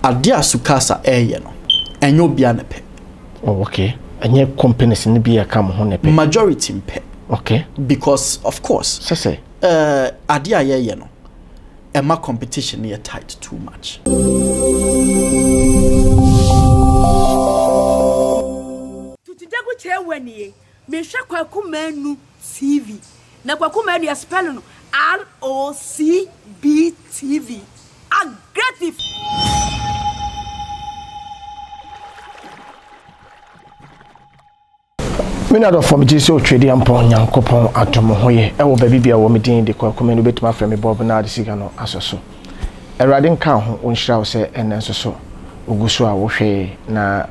adia SUCASA no enyo bia ne pe. Oh, okay. And your companies in the beer come home. Majority mpe. Okay. Because of course, say adia ye no. Emma competition near tight too much. Tutidego che wanie. Me hwe kwaku manu TV. Na kwaku manu ya spell no ROCB TV. Aggressive. Mena do from Jesus Trade Ampon Yankopon atomo hoye e wo baby bia wo medin de kwaku manu betima frame Bob na de siga no asoso. Erade nka ho onhira wo se enen soso oguso a wo hwe na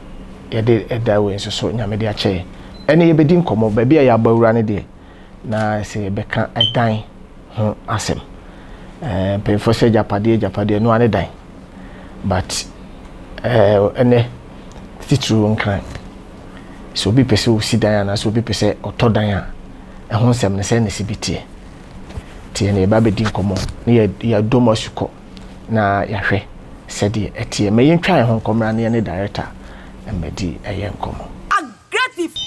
yede eda we soso nyame de ache. Ene ye bedi nkomo baby a ya bawura ne de na se beka edan ho asem. Pay for say japade no ane dan. But ene titru nkan. So be pese si dan na so be pese otodan a ho nsem ne se ne sibitie. Tie ne ba bedi nkomo ne ya domasuko na ya hwe sede etie me yentwan ho nkomra ne director emedi eye nkomo. Aggressive.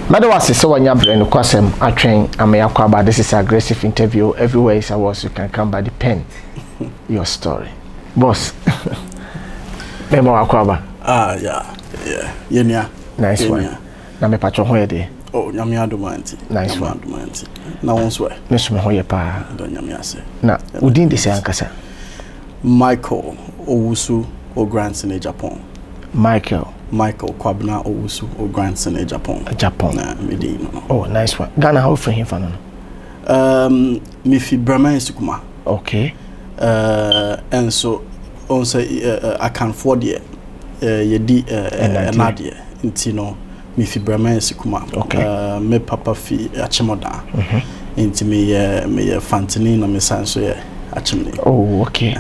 Madawase so wanya brand kwasem atwen ameyakwa about this is aggressive interview everywhere is was you can come by the pen your story boss. Memo akwaba Yeah yenia nice one na me patcho ho yede oh nyame adomanti nice one adomanti na wonso e me so me ho ye pa do nyame ase na udin de se ankasa Michael Owusu O'Grantson-Agyapong. Michael Kwabena Owusu O'Grantson-Agyapong. Na medin no. Oh, nice one. Ghana how for him fan no? Me fi Brahma Sukuma. Okay. And so on say I can afford ye di enadie nti no me fi Brahma Sukuma. Okay. Me papa fi Achimoda. Nti me fantini na me sanso ye Achimni. Oh, okay.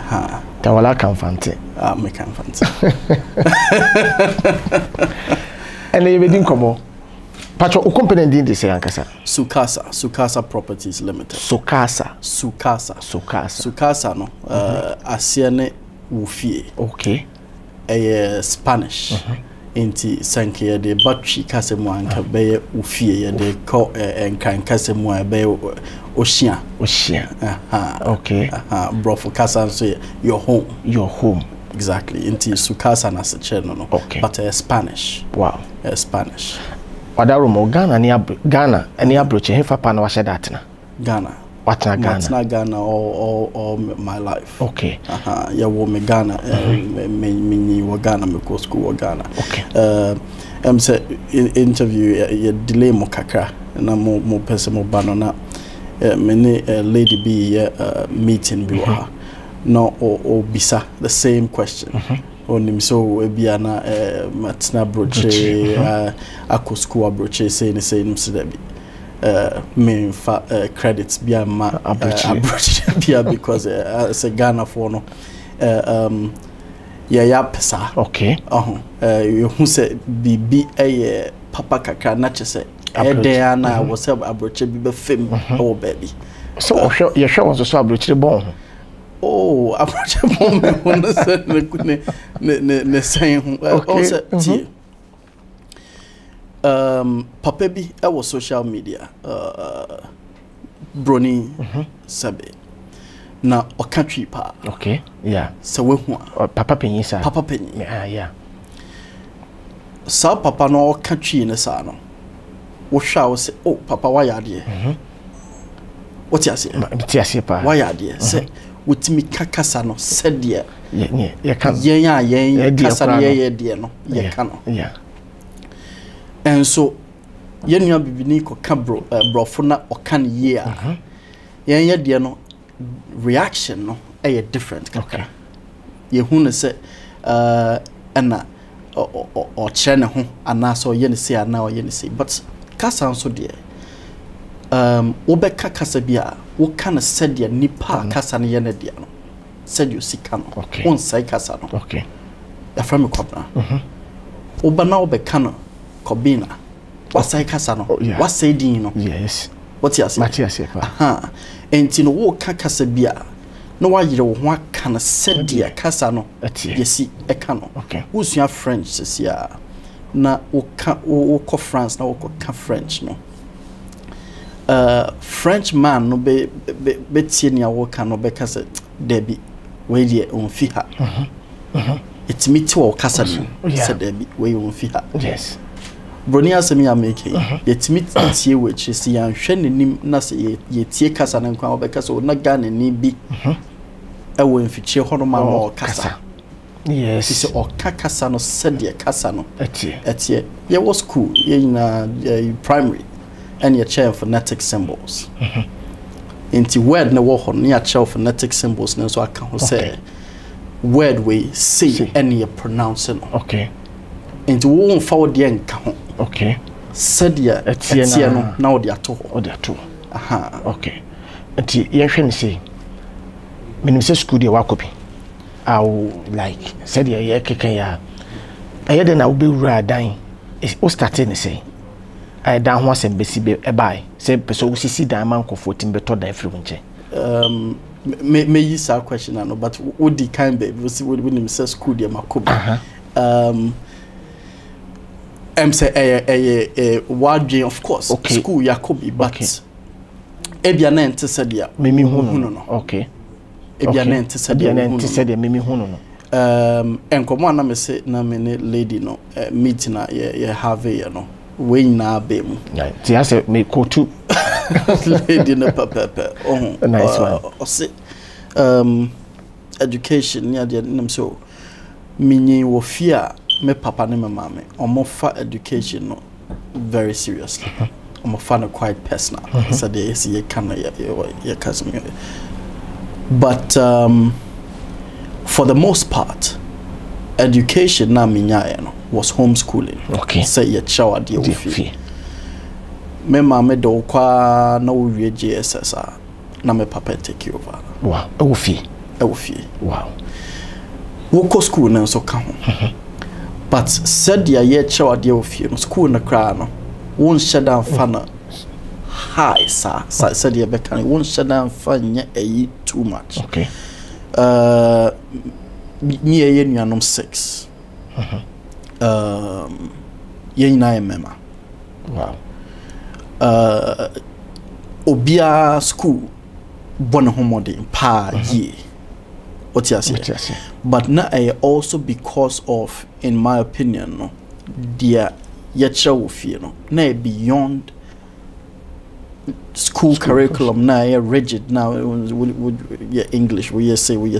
Tawala kan fante. Me kan fante. And you been komo. Pacho o company din de say ankasa. SUCASA Properties Limited. SUCASA no asia ne wufie. Okay. Spanish. Inti sanke de battery kasemu anka be wufie ye de ko enkan kasemu a be Ocean. Okay. Bro for Casa so your home. Exactly. Inti SUCASA na se channel no. Okay. But Spanish. Wow. Spanish. Wadarumo Ghana any approach he fa pa na wa she that na. Ghana. What na Ghana? What's not Ghana all my life. Okay. Yeah, wo me Ghana me wo Ghana me go school wo Ghana. Okay. Say interview ye delay mo kakra na mo person mo ba no na many lady be meeting bi wa no or bisa the same question. Onim so bia na matna broche akosku abroche say nim se da bi me fa credits bia ma abroche bia because say Ghana for no ya pesa. Okay. You who say bibi papa kakra na chese there na was abroche bi be fam oh baby. So you show was so abroche bon. Oh, abroche bon me wona say ne saying also papa bi e was social media brony sabe na okatwi pa. Okay. Yeah. So we hu papa penyi sa. Papa penyi. Yeah. Sa papa no okatwi ne sa no. Wo hwa wo say oh papa wa yade. What you say? Mtiase pa. Wa yade say wotimi kakasa no said ye kan yen kasa ye de no ye kan no. Yeah. And so yen nua bibini ko ka brofo na okan ye a yen ye de no reaction no different kaka. Ye hu ne say ana o chere ne ho ana so ye ne say ana o ye ne say but kasa so de wo be kasa bia wo kan said ye nipa kasa ne ye ne de no said you sika no won sai kasa no. Okay. Ya from Kwabena wo ba na wo be kan kobina wasai kasa no wasai din no. Yes. What you say? Matthias, aha. And you know what kasa bia. No why you want kind of said dear kasa no. You see, a cano. Okay. Who's your French? Says ya. Na o France na o French no. French man no be tie ni awo kan no be kasa Debbie we dey on fi ha. It's me to kasa ni say Debbie we on fi ha. Yes. Broni asemi ya make it me tie we chi si ya hwe nenim na say ye tie kasa na nkwa be kasa na Ghana ni bi. E wo mfichie hono ma no kasa. Yes. She said, "Oh, kasa no said the kasa no." Etie. Yeah, was school. Yeah, in primary, and your chair phonetic symbols. Into word no wo near chair phonetic symbols. No, so I can say word we say and you pronounce it. Okay. Into one forward the encounter. Okay. Said the etie no now the ato. Oh, the ato. Aha. Okay. Enti ye hwe say. Minim say school dey wakopi. I like said yeah keke ya aye den na wo be wura dan o started ne say I dan ho asem besi be e bai say person wo sisi dan man kofo tim beto dan free nche me use our question no but what the kind baby we see when him say school dey makobi say wadwe of course school yakobi but ebia na ente said ya me no okay Ebiana ente said ya mimi hunu no enkomo na me say na me ne lady no meet na ye have you know we na be mu ti ase me ko tu lady na papa nice one o say education ya de nam so minyin wo fia me papa ne me mama omo fa education no very seriously omo fa no quite personal so they see ye can ye cousin. But for the most part, education na minya was homeschooling. Okay. Say your child dey ofi. Me mama do kwa na wo wie JSS na me papa take over. Wow. Ofi. Wow. Wo ko school na so ka ho. But said your child dey ofi no school na kra no. Won shut down fana. Hi, sir. Said you bekan won't shut down fanya too much. Okay. Near yen 6. Yen na mema. Wow. Obia school bon homode pa ye. What you say? But na also because of, in my opinion, no, dear yecha wofi no, na beyond school curriculum now rigid now English we say we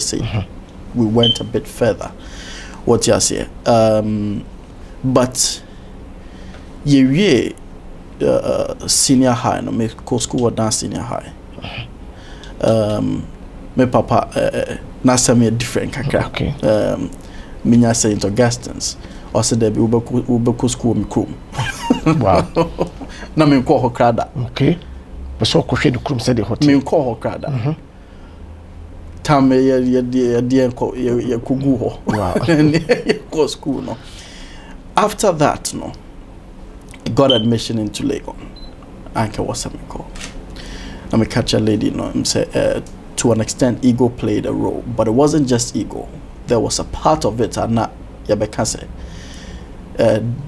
went a bit further what you say but ye senior high no me co school or dance senior high me papa na some different kakra minya St. Augustine's or said there be school me krum wow na me ko hokrada okay so ko hwe de krum said the hotel me ko hokrada tam ye kugu ho wow ko school no after that no I got admission into Lagos anke was me ko na me catch a lady no say to an extent ego played a role but it wasn't just ego there was a part of it and ya be can say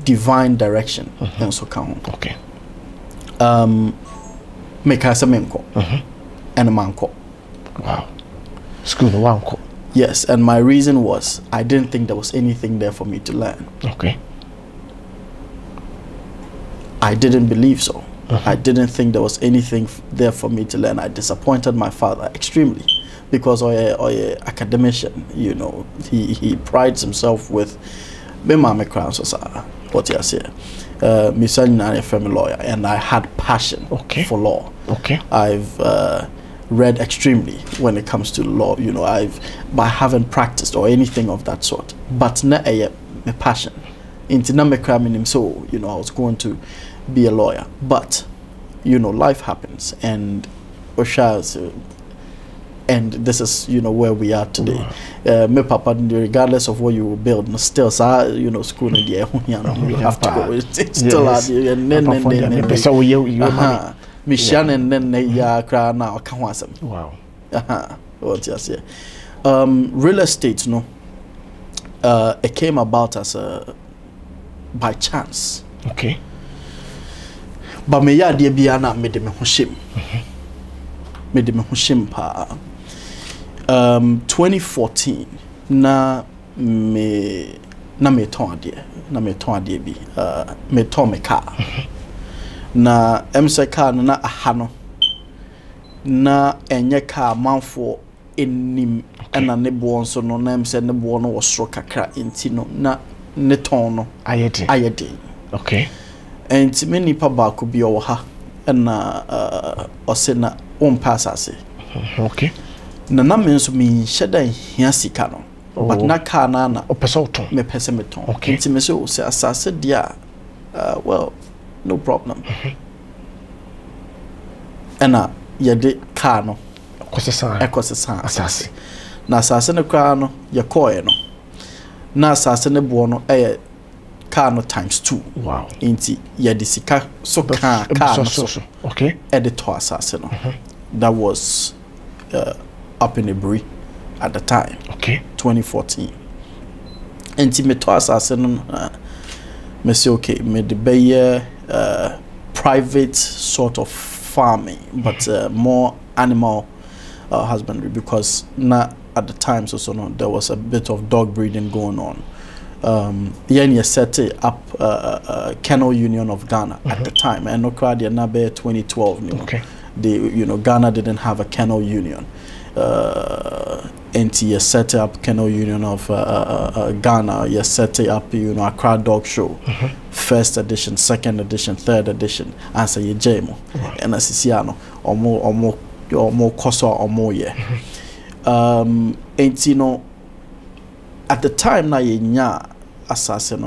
divine direction and so come okay make us a menko and a manko. Wow. School no wanko. Yes, and my reason was I didn't think there was anything there for me to learn. Okay. I didn't believe so. I didn't think there was anything there for me to learn. I disappointed my father extremely because academician, you know, he prides himself with me mama crown so what you say. I'm a family lawyer and I had passion for law. Okay. I've read extremely when it comes to law, you know, I haven't practiced or anything of that sort. But na my passion. Into na me cramming so, you know, I was going to be a lawyer. But, you know, life happens and and this is, you know, where we are today. Me papa, regardless of what you will build, still, you know, school in the you have to go. It's still out there. Mishan and then ya cry now kawasam. Wow. What you say? Real estate, no. It came about as by chance. Okay. But me ya dear biana made me shame. Made me shame pa. 2014 na me ton dear bi me ton me car. Na emse car na ahano na enye car manfo enim ena ne bo nso no na emse ne bo no wo soro kakra enti no na ne ton no ayede. Okay. Enti me nipa ba ko bi o ha ena ose na on pass ase. Okay. Na me nso me sheda hia sika no. But na car na opese ton me pese me ton. Okay. Enti me so say asase dia well no problem. Ena yede car no ekosesa asase. Na asase ne kra no ye koe no. Na asase ne bo no car no times 2. Wow. Inti yede sika so car no so. Okay. Editor asase no. That was up in Ibri at the time. Okay. 2014. Inti me to asase no me say okay, me the be private sort of farming, but more animal husbandry, because at the time so no, there was a bit of dog breeding going on. You set up Kennel Union of Ghana at the time, and no crowd 2012. Okay. Ghana didn't have a kennel union. And you set up Kennel Union of Ghana. You set up, Accra Dog Show, first edition, second edition, third edition. Answer ye jamo, and asisiano or more koso or more ye. And at the time na ye nya assassin,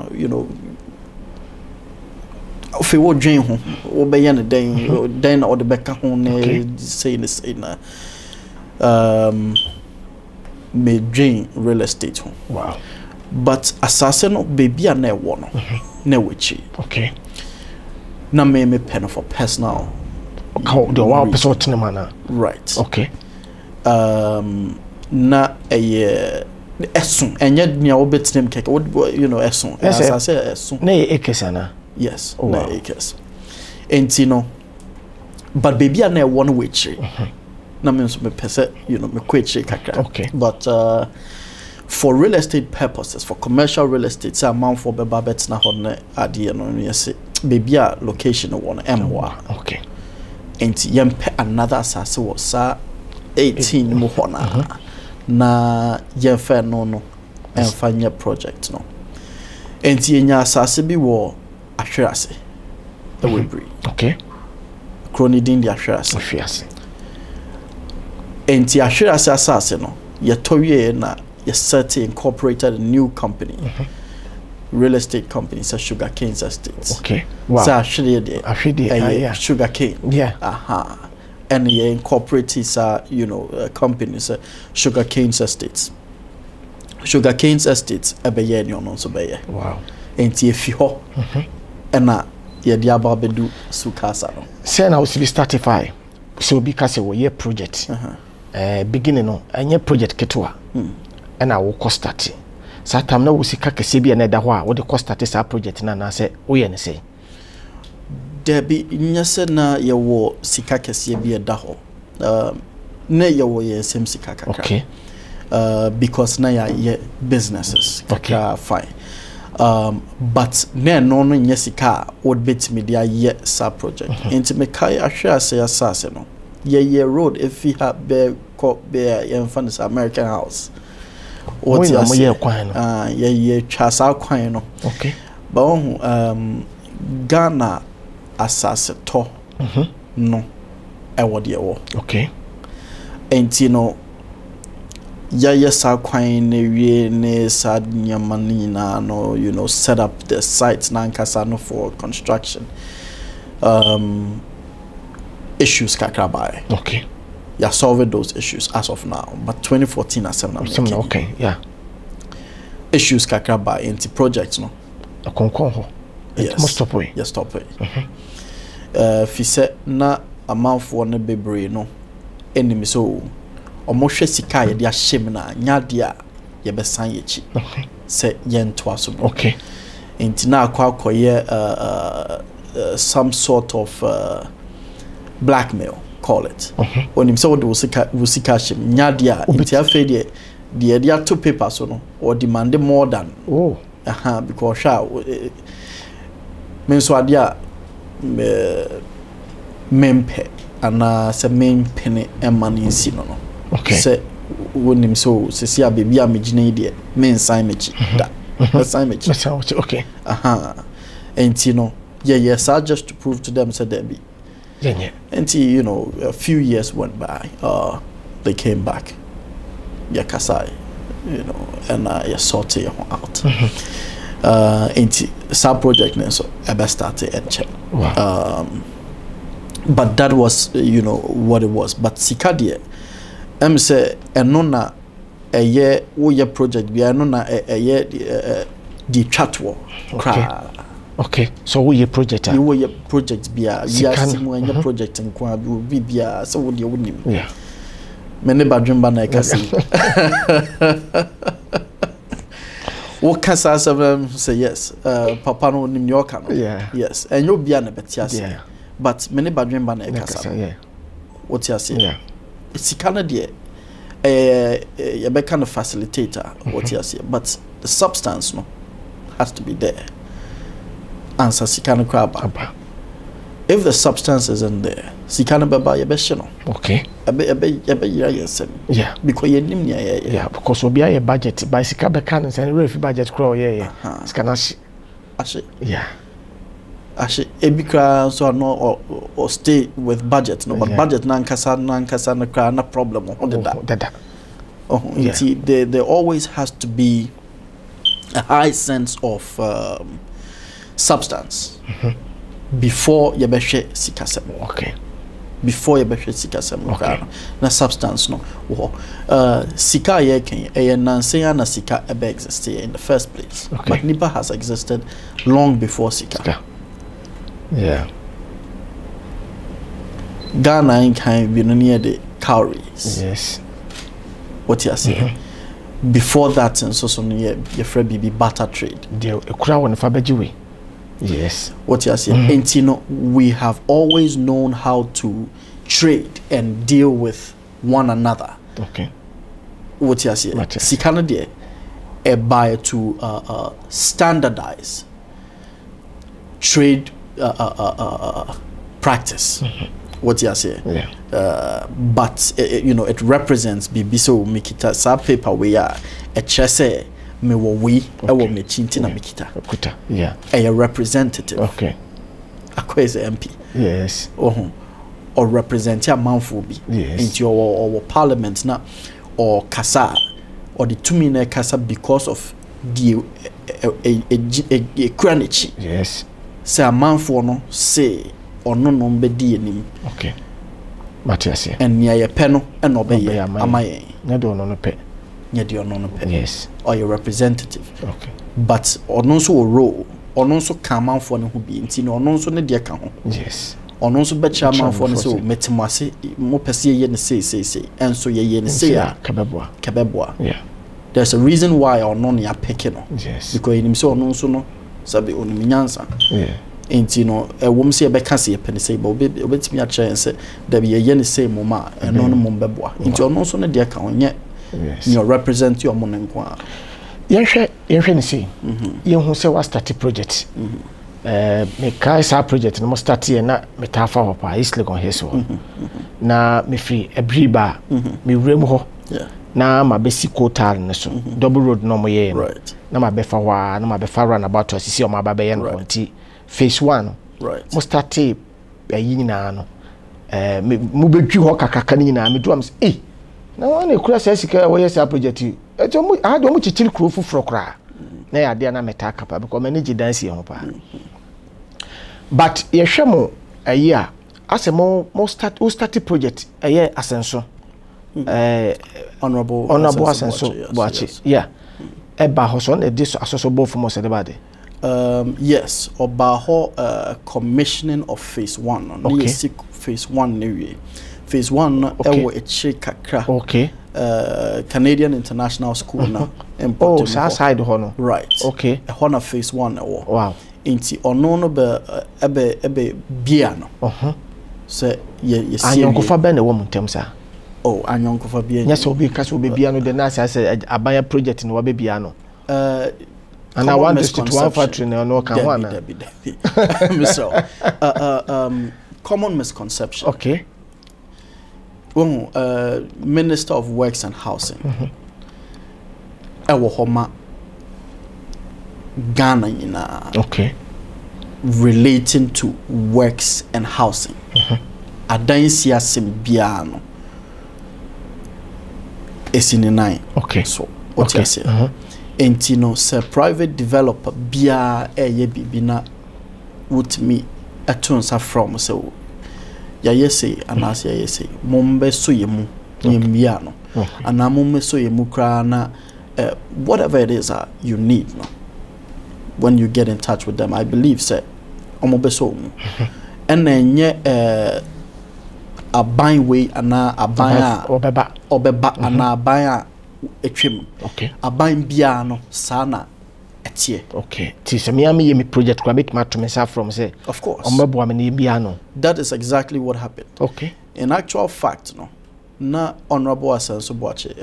if you would dream home, obey any day, then or the back home, say me dream real estate home. Wow. But assassin baby and ne one ne wichi. Okay. Na me pen for personal. How the wow person man. Right. Okay. Na esun enye nia obetim keke esun as I say esun na ekesana. Yes. Oh, na ekes. Entino but baby and ne one wichi. Na me so me pese me kweche kakra. Okay. But for real estate purposes, for commercial real estate, say amount for beba bet na honne adie no yes baby a location one emwa. Okay. Enti yempe another asase was sa 18 mo hona na yemfe no emfa project no. Enti yenya asase bi wo ahwerase e we bri. Okay. Kroni din di ahwerase. Enti ahwerase asase no ye towie na ye set incorporated a new company. Real estate company, so Sugarcane Estates. Okay. Wow. So yeah. Sugarcane. Yeah. And ye incorporated companies, Sugarcane Estates. Sugarcane Estates ebeye ni ono so beye. Wow. Enti efi ho. Na ye dia ba bedu SUCASA no. Say na we startify. So because we ye project. Beginning no, any project ketwa. And I will cost that. Satam na wusika kese bia na da ho a wo de cost that sa project na say wo ye ne say. Debi nyase na ye wo sika kese bia da ho. Na ye wo ye sem sika kakra. Okay. Because na ye businesses. Okay. Fine. But na no nye sika would bet me dia ye sa project. Enti me kai ahwe ase asase no. Ye road if we have be ye American house. What you say? Ye chasa kwan no. Okay. But Ghana asase to no e wode wo. Okay. Enti no ye sa kwan ne wie ne sad nyamani na no set up the sites na nkasa no for construction. Issues kakra by. Okay. You solved those issues as of now, but 2014 as okay, yeah. Issues kakra by into projects no. A concon ho. Yes. Must stop way. Yes, stop it. Fi se na amanfo ne bebre no enim so omohwe sika ye dia hyem na nyade a ye besan ye chi se ye ntoa so okay entina akwakoye some sort of blackmail call it onim so do sika hyem nyade a entia fe de dia to paper so no or demand more than because men so adia mempe ana se mempe ne emani si no okay se wonim so se sia baby a megine de men sign mechi da sign mechi okay enti no yes I just to prove to them said there be enti you know a few years went by they came back kasai you know and I sorted it out enti sa project so I started and check but that was you know what it was but sikadie say enona eye wo ye project bia enona eye di chatwo okay so wo ye project wo ye project bia ya simu anya project nkwa bi bia so wo de wonim mene badwemba na ekasi wo kasa say yes papa no nim nyoka no yes enyo bia na betiase but many badwemba na ekasa what you say sikana de you be kind of facilitator what you say but the substance no has to be there answer sikana craba if the substance isn't there sikana baba you be shino okay yes because you nim yeah because obi a budget by sikaba can say refi budget crow sikana ashe actually ebikra so no or stay with budget no but budget na nkasa na problem on that you see there always has to be a high sense of substance before you be sikasem before you be sikasem na substance no sika ye ken nanse na sika ebe exist in the first place but nipa has existed long before sika. Ghana in kind be near the cowries. Yes. What you say? Before that, and so near your friend be barter trade. The crowd on Fabejiwe. Yes. What you say? And you know, we have always known how to trade and deal with one another. Okay. What you say? Sikana de a buyer to standardize trade practice. What you say? But you know, it represents bibiso mikita sa paper we are a chese me wo we e wo me chinti na mikita. A representative. Okay. Akwese MP. Yes. Or represent a manful be into your parliament na or kasa or the tumine kasa because of the a cranichi. Yes. Say a man for no say or no be enim. Okay. Matias and near your penno and obey am I no pay. Yes. Or your representative. Okay. But or no so role or no so come out for no who be in or no so ne dear count. Yes. Or no so bet your man for so metimasi mo pesi yen say and so ye yen say kabeboa. Yeah. There's a reason why or no ya picking. Yes. Because in so no so no sabi onimi nyansa enti no ewom se be ka se yepene se ba obetimi a kire se da be ye ne se moma eno no mom beboa enti ono so ne de ka onye you represent your mon nko a yenhwe ne se yenhu se wa start project me kai sa project no start here na metafa ho pa East Legon Heso na me free ebriba me wrem ho na ma be si kotal ne so double road no mo ye na ma be fa wa na ma be fa run about to see o ma ba be ye no nti phase 1 mo start ayi nyina no mo be twi ho kakaka nyina me do am na wan e kura sika wo ye sa project e to mo a do mo chichiri kro fufuro kra na ya de na meta kapa because manage dance ye ho pa but ye hwe mo ayi a ase mo start project aye asenso honorable asenso boachi eba hoso na dis asoso bo for mo se de bade Yes, Obaho commissioning of phase 1. Okay. Phase 1 area. Phase 1 ewo eche kakra. Okay. Canadian International School na. Oh, side hono. Right. Okay. Hona phase 1 ewo. Wow. Inti ono no be ebe bia no. Se ye see. Anyonkofa be na wo muntem sa. Oh, anyonkofa bia. Yes, obi ka so be bia no de na say abaya project no wo be bia no. And I want to one factory no can one. Common misconception. Okay. Minister of Works and Housing. Ewo homa Ghana ina. Okay. Relating to works and housing. Adansi asim bia no. Esini nine. Okay. So what you say? Entino se private developer bia eye bibina would me atunsa from so ya yesi anas ya yesi mombe so yemu yemia no ana mombe so yemu kra na whatever it is you need no when you get in touch with them I believe say ombe so mu and enye aban way ana aban obeba ana aban etwem. Okay. Aban bia no sana etie. Okay. Ti se me am project kwa bit to myself from say. Of course. Omebo am ni bia no. That is exactly what happened. Okay. In actual fact no na honorable Asenso Boache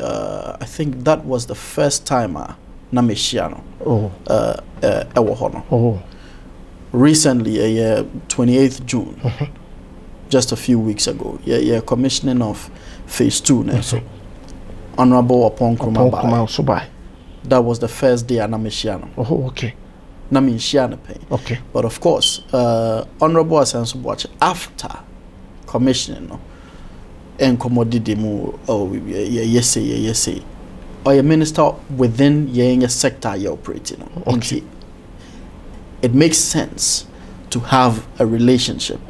I think that was the first time na meshia no. Oh. Ewo ho no. Oh. Recently 28th June. Just a few weeks ago. Commissioning of phase 2 na so. Honorable Upon Krumaba. That was the first day Anamishiano. Oh, okay. Namishiana pay. Okay. But of course, Honorable Asenso Boache after commissioning no and commodity mu yes. Or a minister within your sector you're operating. Okay. It makes sense to have a relationship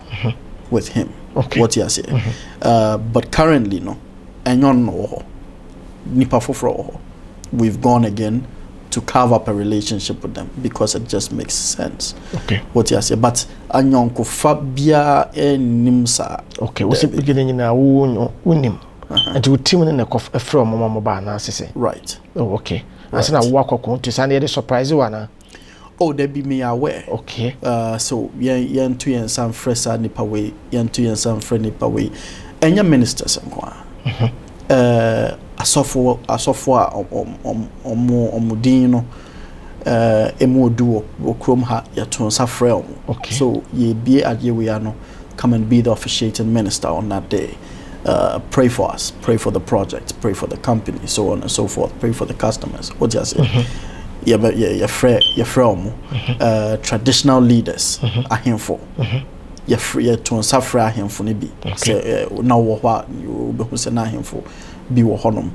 with him. Okay. What you say. But currently no. And you know we've gone again to carve up a relationship with them because it just makes sense. Okay. What you say, but anyonko fabia nimsa. Okay. What's it beginning na unim? And to team in the from mama ba na say. Right. Oh, okay. As na work on to send the surprise one. Oh, they be me aware. Okay. So yen two yen some fresh nipa way, yen two yen some friend nipa way. And your ministers asofo omudin no emu odu okrom ha yaton safre omo. Okay. So ye be adye we are no come and be the officiating minister on that day. Pray for us, pray for the project, pray for the company, so on and so forth, pray for the customers. What do you say? Your friend, traditional leaders ahemfo. Your free to suffer ahemfo ne bi. Say na wo hwa you be say na ahemfo bi wo honom.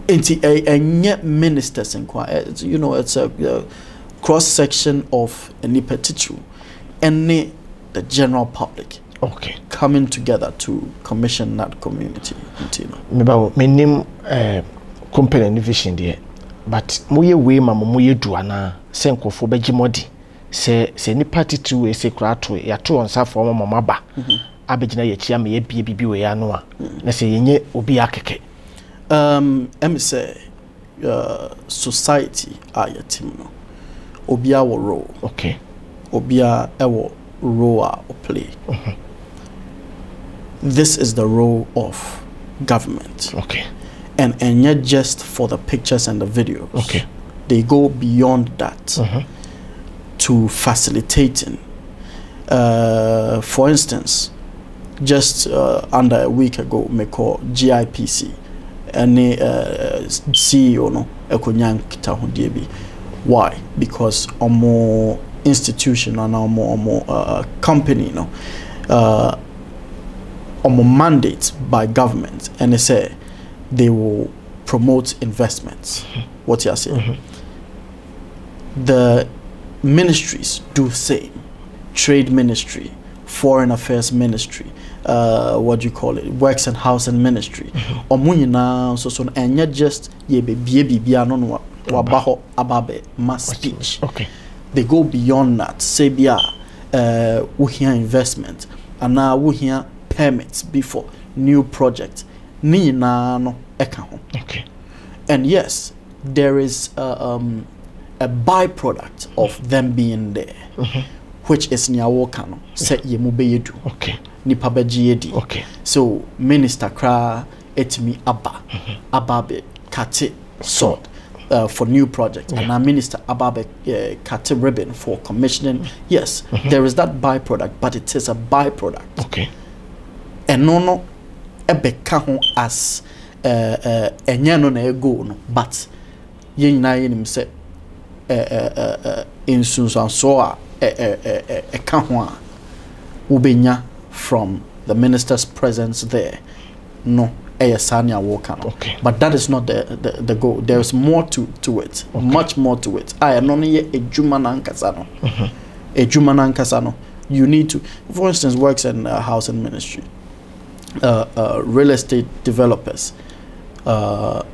Enye ministers inquire, you know, it's a cross section of any petitu and the general public. Okay. Coming together to commission that community. Me name company vision there. But moye we mama moye duana senkofo begimodi se ni party to we se krato ya to onsa for mama ba abegina ye chia me ye bie bibi we ya no a na se yenye obi akeke say society aya team no obi a wo role. Okay. Obi a ewo role or play. This is the role of government. Okay. And not just for the pictures and the videos. Okay. They go beyond that to facilitating. For instance, just under a week ago, me call GIPC, any CEO no ekonyan kita hundiebi. Why? Because omo institution and omo company no omo mandate by government, and they say they will promote investments. What you are saying? The ministries do same. Trade ministry, foreign affairs ministry, what do you call it? Works and housing ministry. Omunina so and not just ye be no wabaho ababe mass speech. Okay. they go beyond that. Say we hear investment and now we hear permits before new project. Ni na no eka ho. Okay. And yes, there is a byproduct of them being there, which is Nyawokano. Set Yemubeyedu. Okay. Nipabejiedi. Okay. So Minister Kra etimi Ababe Kate sword for new project, and our Minister Ababe Kate ribbon for commissioning. Yes, there is that byproduct, but it is a byproduct. Okay. And no ebeka as enyano na ego no, but yen na yenim se insunsanso a eka ho a ubenya from the minister's presence there. No, okay. But that is not the goal. There is more to it, much more to it. I am only a Jumana Nkasano. You need to, for instance, works in housing ministry. Real estate developers are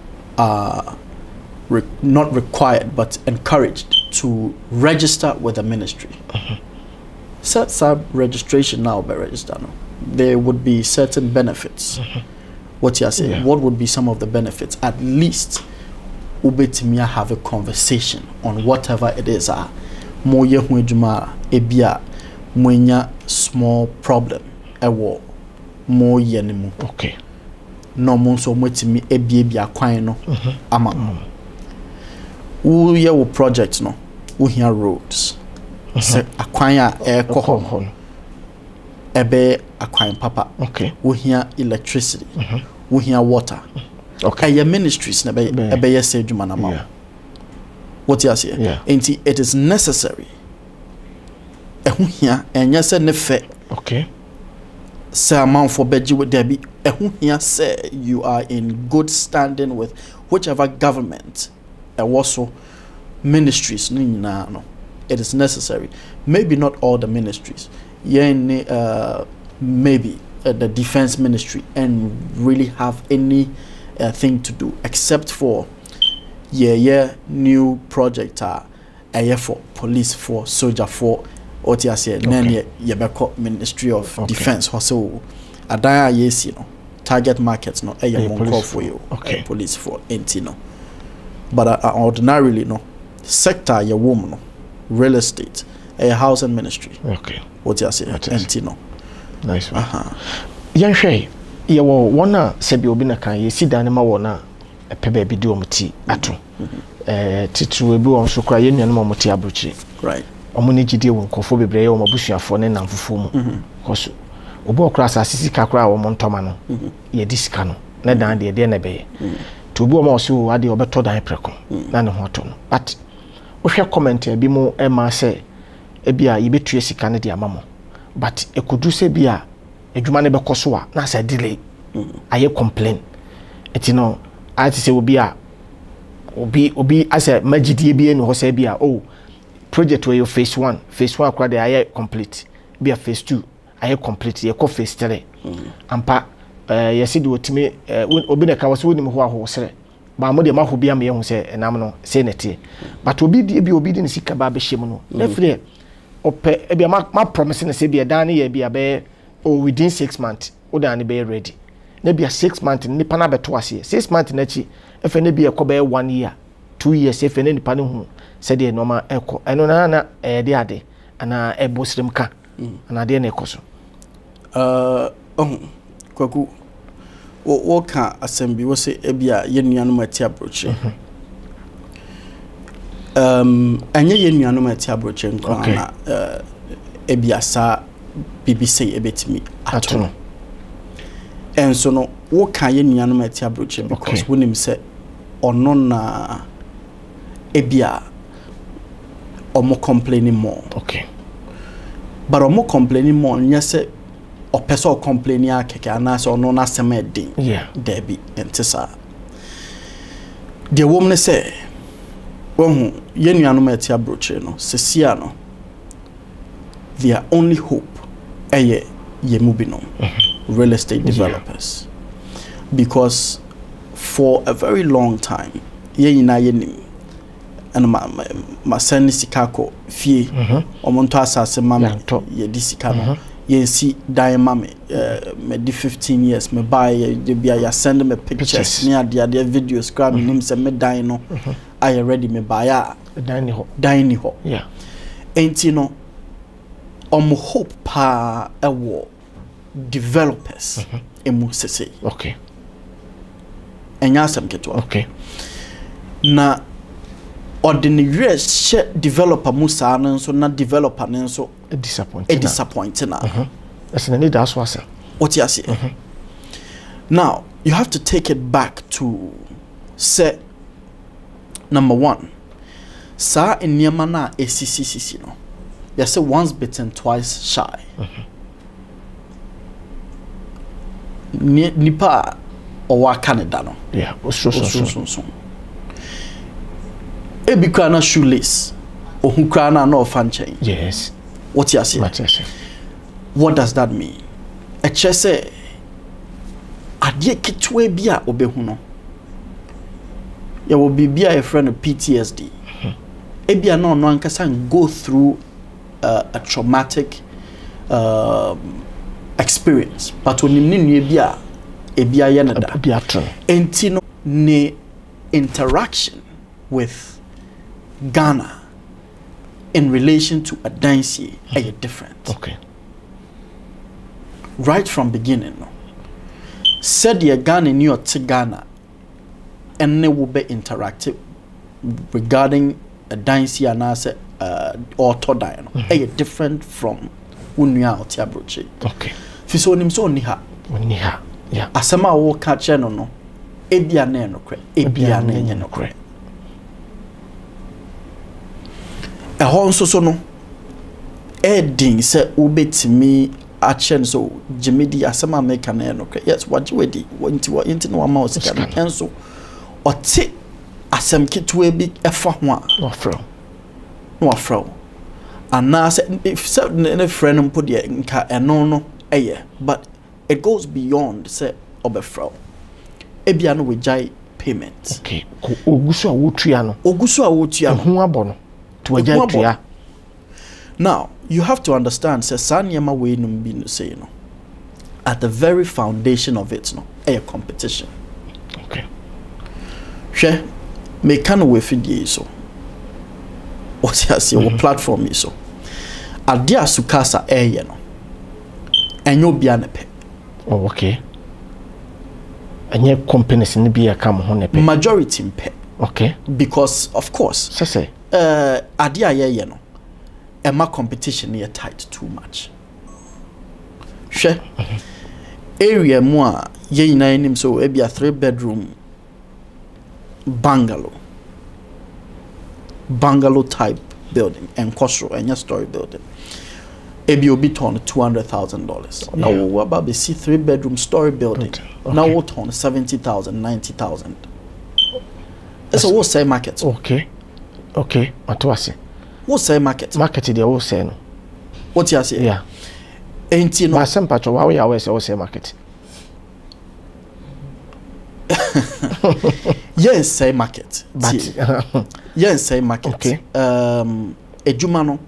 not required but encouraged to register with the ministry. Set up registration now by register. No? There would be certain benefits. What you are saying? What would be some of the benefits? At least, ubetimia have a conversation on whatever it is. Moye huejuma ebia mwenya small problem ewo mo yenimu. Okay. No monso mwetimi ebia kwan no ama. Uye wo project no. Uhia roads. Se akwan a ekoho. Ebe akwan papa. Okay. Uhia electricity. Uhia water. Okay. Your ministries na ebe yese adwuma na ma. What you say? Yeah. It is necessary. Ehunhia enye se ne fe. Okay. Say amount for beji with debi. Ehunhia say you are in good standing with whichever government also ministries no. It is necessary. Maybe not all the ministries. Maybe the defense ministry and really have any thing to do except for new project for police for soldier for OTS then Ministry of Defense so adaya yes no target markets no for you police for no but ordinarily no sector your woman no real estate a housing ministry what you say no nice one yanhwe ye wo wona se bi obi na kan ye sida ne ma wona pebe bi di omuti ato titru ebi won so kra ye nuan ma omuti abrochi right omo ne gidie won kofo bebre ye omo busuafo ne namfofo mu koso obo okra asasi ka kra wo montoma no ye disika no na dan de na be to obi omo so ade obeto dan preko na ne ho to no but wo hwe comment e bi mu e ma se e bia ye betue sika ne de amamo but ekudu se bia edwuma ne bekoso a na sa delay aye complain etino I say obi as a magidie bi enu ho se bia oh project where you phase 1 akwa de aye complete bia phase 2 aye complete ye ko phase 3 ampa yesi de otime obi ne ka wo se woni ho aho sere ba mo de ma ho bia me hu se enam no se nete but obi de ne sika ba be hye no na free ope e bia ma promise ne se bia dan ne ye bia be within 6 months o dan ne be ready na bia 6 months nipa na beto ase 6 months na chi efe ne bia ko be 1 year 2 years efe ne nipa ne hu se de normal eko eno na de ade ana ebosrem ka ana de na ekoso kwaku wo ka assembly wo se ebia ye nuanu mati abroche anye ye nuanu mati abroche nko na ebia sa BBC ebetimi atono enso no wo ka ye nuanu mati abroche because wonim se ono na ebia omo complaining more but omo complaining more nyase o person complaining akeke anase ono na semedin there be entisa the woman say wohu ye nuanu mati abroche no sesia no their only hope ye mubino real estate developers because for a very long time ye nyina ye nim and my son is Sikako fee or Montas mammy ye disicano ye see die mammy me di 15 years me buy ya send me pictures near the videos grabbing him say me dino I already me buy a dining ho yeah ain't you know hope pa war developers emu sese okay enya sam keto okay na ordinary share developer musa nso na developer nso disappointing na that's the need that's what what you say now you have to take it back to say number 1 sa enyama na ACCCC no you say once bitten twice shy nipa owa Canada no yeah so ebi kra na shoelace ohun kra na no fanchen yes what you say what does that mean a chese adie kitwe bia obehu no ya wo bibia a friend of PTSD ebia no no ankasa go through a traumatic experience but onimni nu ebia ye nada entino ne interaction with Ghana in relation to a dynasty are different. Okay. Right from beginning, no. Said the Ghana in your Ghana and they will be interactive regarding a dynasty and as or todino are different from unya or tiabroche. Okay. Fiso nimso niha. Yeah. Asama wo catch no. Ebia ne no kre. Ebia ne no kre. So no edding say ubetimi action so jimidi asama make na no yes what you wedi what into no amount sika enso ote asem kitwe bi efa ho a no afro ana say if ne friend mpo de nka eno no eye but it goes beyond say obefro ebia no we jai payment okay ogusu a wotua no ho abono now you have to understand say sanyama we no be no say no at the very foundation of it no a competition okay she me can we fidie so what you say what platform is so adia SUCASA no enyo bia ne pe oh okay enye companies ni bia kam ho ne pe majority mpe okay because of course say adia ye no ema competition here tight too much she area mu a ye nyina nim so e bia 3-bedroom bungalow type building and coastal and story building e bi obi ton $200,000 now we about be see 3-bedroom story building now we ton 70,000 90,000 it's a wholesale market okay matwase wholesale market dey wholesale no what you say yeah enti no asem patcho wa we wholesale market yes say market but yes say market okay ejuma no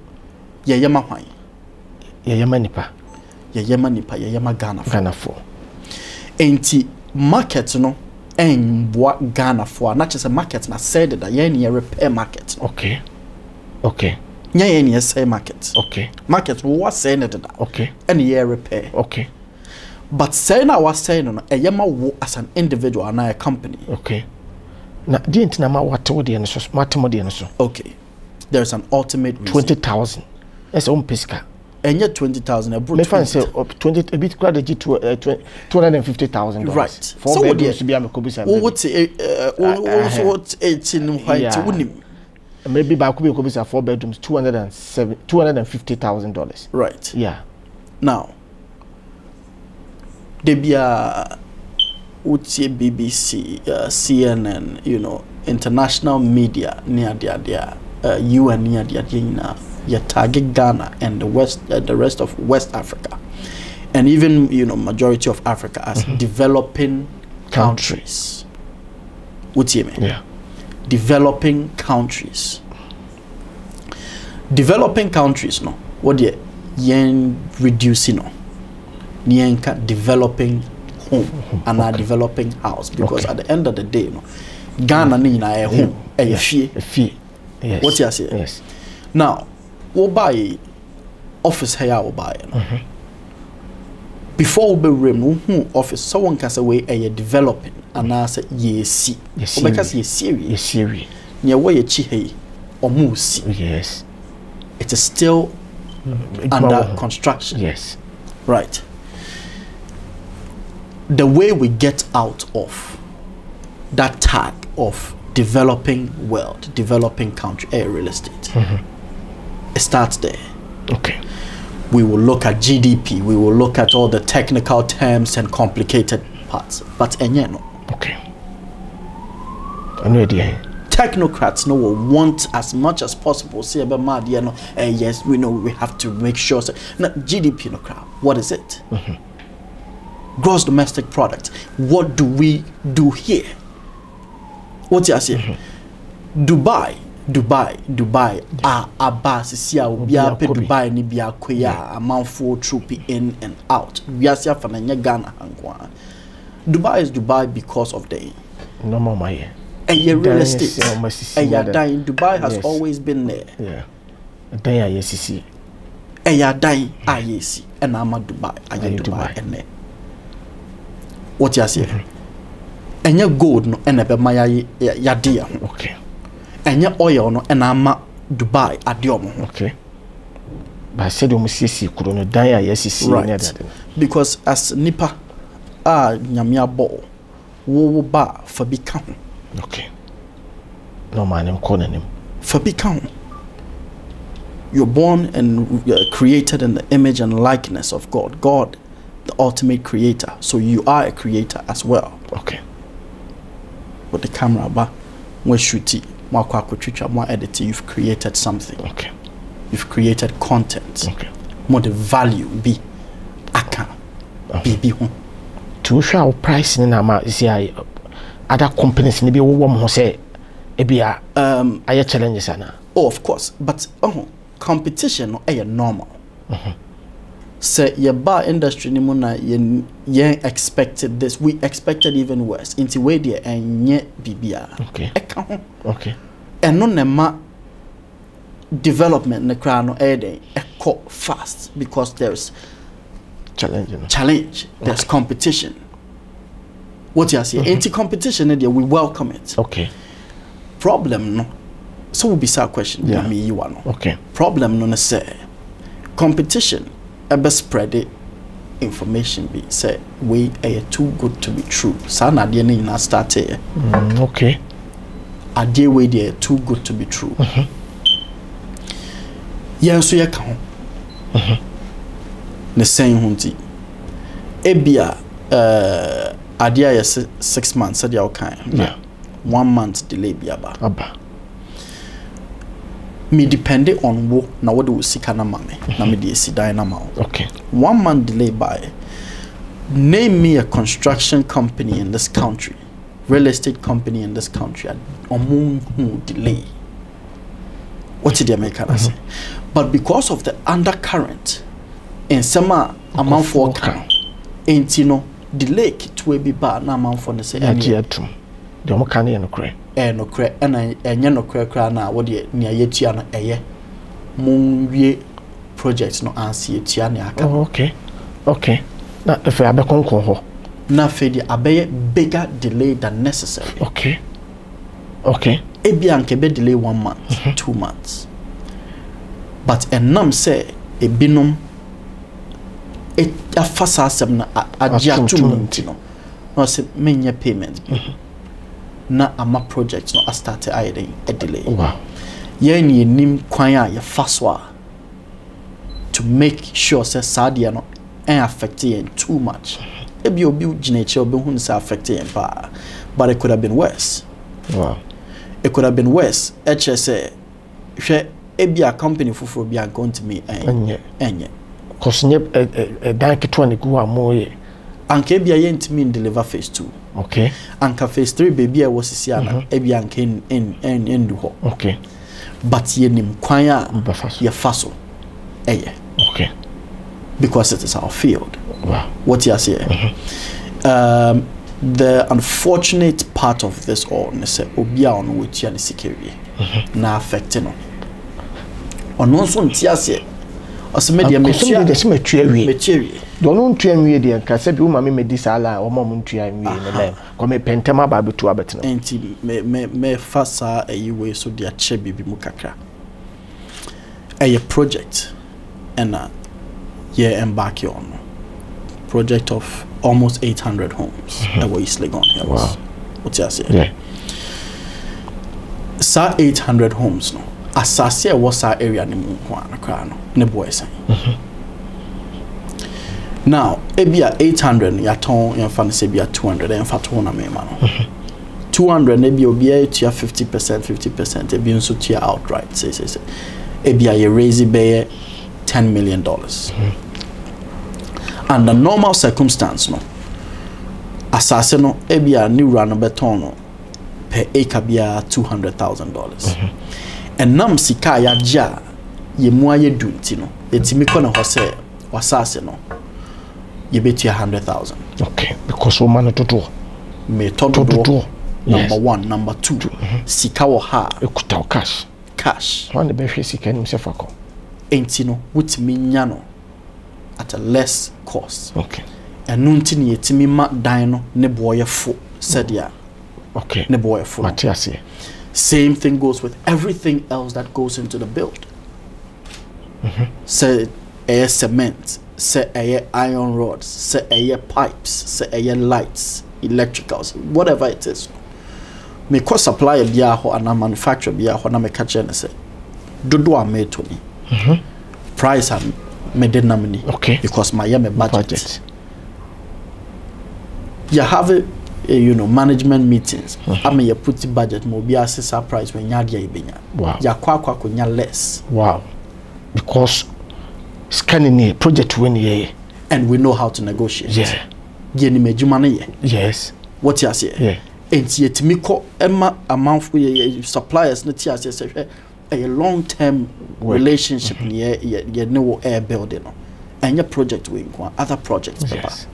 ye yema hwan ye yema nipa ye yema Ghana for enti market no enboa Ghana for na chese market na said that ye ne repair market okay ye ne say market market what saying it that okay and ye repair okay but say na what saying no yema wo as an individual and a company okay na di ntina ma what wo de no so matemo de no so okay there's an ultimate reason. 20,000 esa pesca and yet 20,000 a me fan say 20 a bit crowd $250,000 right so what do be am ko bisa what what 18 white wunim maybe ba ko be ko bisa 4 bedrooms $250,000 right yeah now debia utie BBC CNN you know international media near dia UN near dia you target Ghana and the rest of West Africa and even you know majority of Africa as developing countries. What you mean? Yeah. developing countries. Developing countries, no, what the yen reducing, no, yenka developing home and a developing house, because at the end of the day, no, Ghana ni na a home, a fee. Yes. What you say? Yes. Now, we'll buy office here, we'll buy. Before we bring office, someone can say we are developing, and I say yes, because yes, serious. Near where you chi or moose. Yes. It is still under construction. Yes. Right. The way we get out of that tag of developing world, developing country, real estate, it starts there. Okay. We will look at GDP, we will look at all the technical terms and complicated parts. But no. Okay. No idea. Technocrats will want as much as possible. Say about yes, we know we have to make sure. Now, GDP no crowd. What is it? Gross domestic product. What do we do here? What you say? Dubai. Abasisia ubia pe Dubai ni bia koya amanfo troop in and out. We are see for Ghana hankwa. Dubai is Dubai because of the normal my. And your real estate. And your dying Dubai has always been there. Yeah. Dying yes. And your dying yes. And I'm at Dubai. I am Dubai and there. What you say? And your gold no and a my yadia. Okay. And your oil no and I'm at Dubai at Diomo. Okay. But I said almost couldn't die yes. Right. Because as Nipa Nyamia ball wo ba for become. Okay. No man, I'm calling him. For become. You're born and created in the image and likeness of God. God, the ultimate creator. So you are a creator as well. Okay. With the camera, but when shooting, more editing, you've created something. Okay. You've created content. Okay. More the value be. Aka. Be home. To show price in Nama is other companies in the woman say ebia I challenges ana. Oh, of course, but competition is normal. Say your bar industry ni muna yen expected this, we expected even worse. Into way there and yet bibia. Okay. Okay. And no nema development ne crown no ede fast because there's challenge. There's competition. What you say? Anti-competition, we welcome it. Okay. Problem no. So will be our question. Yeah. Me you are no. Okay. Problem no say. Competition. Ever spread it. Information be say we are too good to be true. Sana de ni na start here. Okay. Ade we they too good to be true. Yeah, so you can. The same hunti. Ebia idea is 6 months said you kind. Yeah. 1 month delay biaba. Aba. Me depend on wo na what do sika na mame na me dey si dan na ma. Okay. 1 month delay by. Name me a construction company in this country, real estate company in this country who delay. What did they make say? But because of the undercurrent in some amount for ain't you know delay to be bad na amount for say the omo kan ye no kre no kre na enye no kre na wo de ne ayetua no eye monwie project no anse etua ne aka. Okay. Okay. Na if I be konkon ho na fe di abeye bigger delay than necessary. Okay. Okay. Ebi anke be delay 1 month, 2 months. But enam say ebinom it afasa asem na agya tumenti no. No say menye payment. Na ama project no start a delay. Wow. Yen ye nim kwan a ye faswa to make sure say sadia no affect yen too much. Ebi obi gineche obi hu say affect yen pa, but it could have been worse. Wow. It could have been worse. HSA hwe ebi a company fufuro bi a going to me enye cause nye dan ketwa ne ku amoye anke bia yen timi deliver phase 2 Okay. Anka phase 3 baby I was siana ebi anka en do ho. Okay. But ye nim kwan a ye faso. Okay. Because it is our field. Wow. What you say? The unfortunate part of this all is say obia on which you security na affecting no. Ono so ntia se. Ose media metua de se metua wie. Metua wie. Do no ntua wie de nka se bi wo ma me medi sala o ma mo ntua wie ne lem. Ko me pentema ba betu abetena. Enti me fasa ayiwe so dia che bibi mu kakra. A project and yeah embark on project of almost 800 homes that were East Legon Hills. Wow. What's you say? Yeah. Sa 800 homes no. Asase was our area ni mu ho anakra no. Ne boy say. Now, ebia 800 ya ton ya fan se bia 200 en fa to na me ma no. 200 ebi obi e tia 50%, ebi nso tia outright say. Ebia ye raise be $10 million. Under normal circumstance no. Asase no ebia ni run beton no per acre bia $200,000. And nam sika ya ja ye mu aye dunti no. Etimi ko na ho se wasase no. You bet you 100,000. Okay, because woman to do. Me todo number 1, number 2. Sika wo ha. Ekuta cash. One the be sika ni mse fako. Enti no wutimi nya no at a less cost. Okay. And nunti ni yetimi ma dan no ne boye fo said ya. Okay. Ne boye fo. Matiasi. Same thing goes with everything else that goes into the build. Say air cement, say air iron rods, say air pipes, say air lights, electricals, whatever it is. Me ko supply bia ho and manufacture bia ho na me catch and say dodo a me to me. Price am me dey na me. Okay. Because my year me budget. You have a management meetings. I mean you put the budget mo be assess price when ya dia ibenya. Wow. Ya kwa konya less. Wow. Because scanning project when ye and we know how to negotiate. Yeah. Ye ni mejuma na ye. Yes. What you say? Yeah. Enti yetimi ko emma amount for suppliers na ti ase say a long-term relationship ni ye no air building no. And your project we inquire other projects. Yes.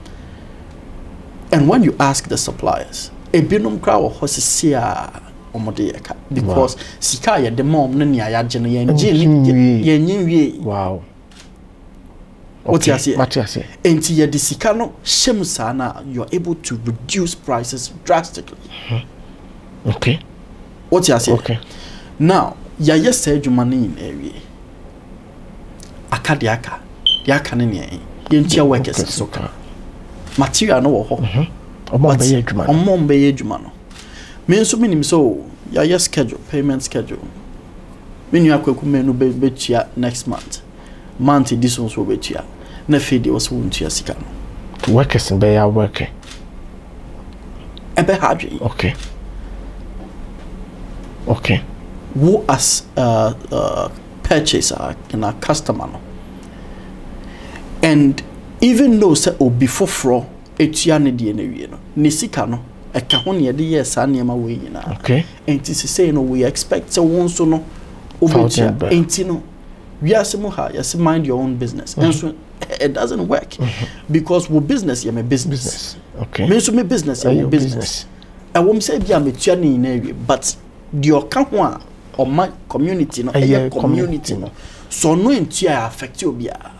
And when you ask the suppliers, a binum crowd or hosia omodeka because sika ye the mom na nia ya gene ye nyi. Wow. What you say? Matiasi. Enti ye the sika no shem sana you're able to reduce prices drastically. Okay. What you say? Okay. Now, ya say money in area. Akadiaka. Yaka ne ye. Yentia workers soka. Material no ho. Omon be adwuma no. Me nso minim so ya schedule, payment schedule. Me nua kwaku me no be tia next month. Month this one so be tia. Na feed was won tia sika no. Workers be ya working. Ebe hadwe. Okay. Okay. Who as purchaser and a customer no. And even though say obi foforo etua ne de na wie no ne sika no e ka ho ne de yes anema we nyina. Okay. Enti say no we expect say won so no obetia enti no we asemo ha yes mind your own business. And so it doesn't work because we business my business. Okay. Me so me business my business. I won't say bia metua ne na wie but the oka ho a or my community no community no so no entia affect you bia.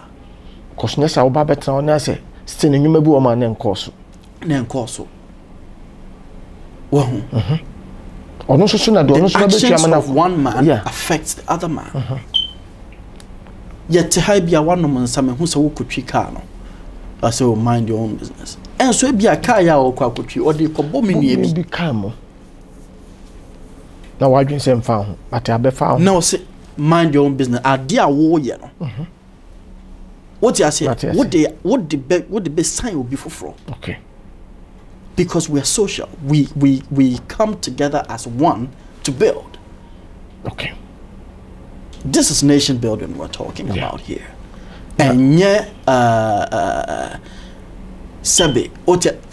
Cause nessa oba betra ona say still nyuma bi o ma na enkoso wo ono so na do ono so na betua ma na one man affects the other man. Yet high bia one man some who say wo kotwi car no I say mind your own business and so bia car ya wo kwa kotwi o de kobo me bi car mo na wadwen se mfa ho but abefa ho now say mind your own business ade a wo ye no. What you say? What the best sign will be for? Okay. Because we are social. We come together as one to build. Okay. This is nation building we're talking about here. And yeah, Sabe,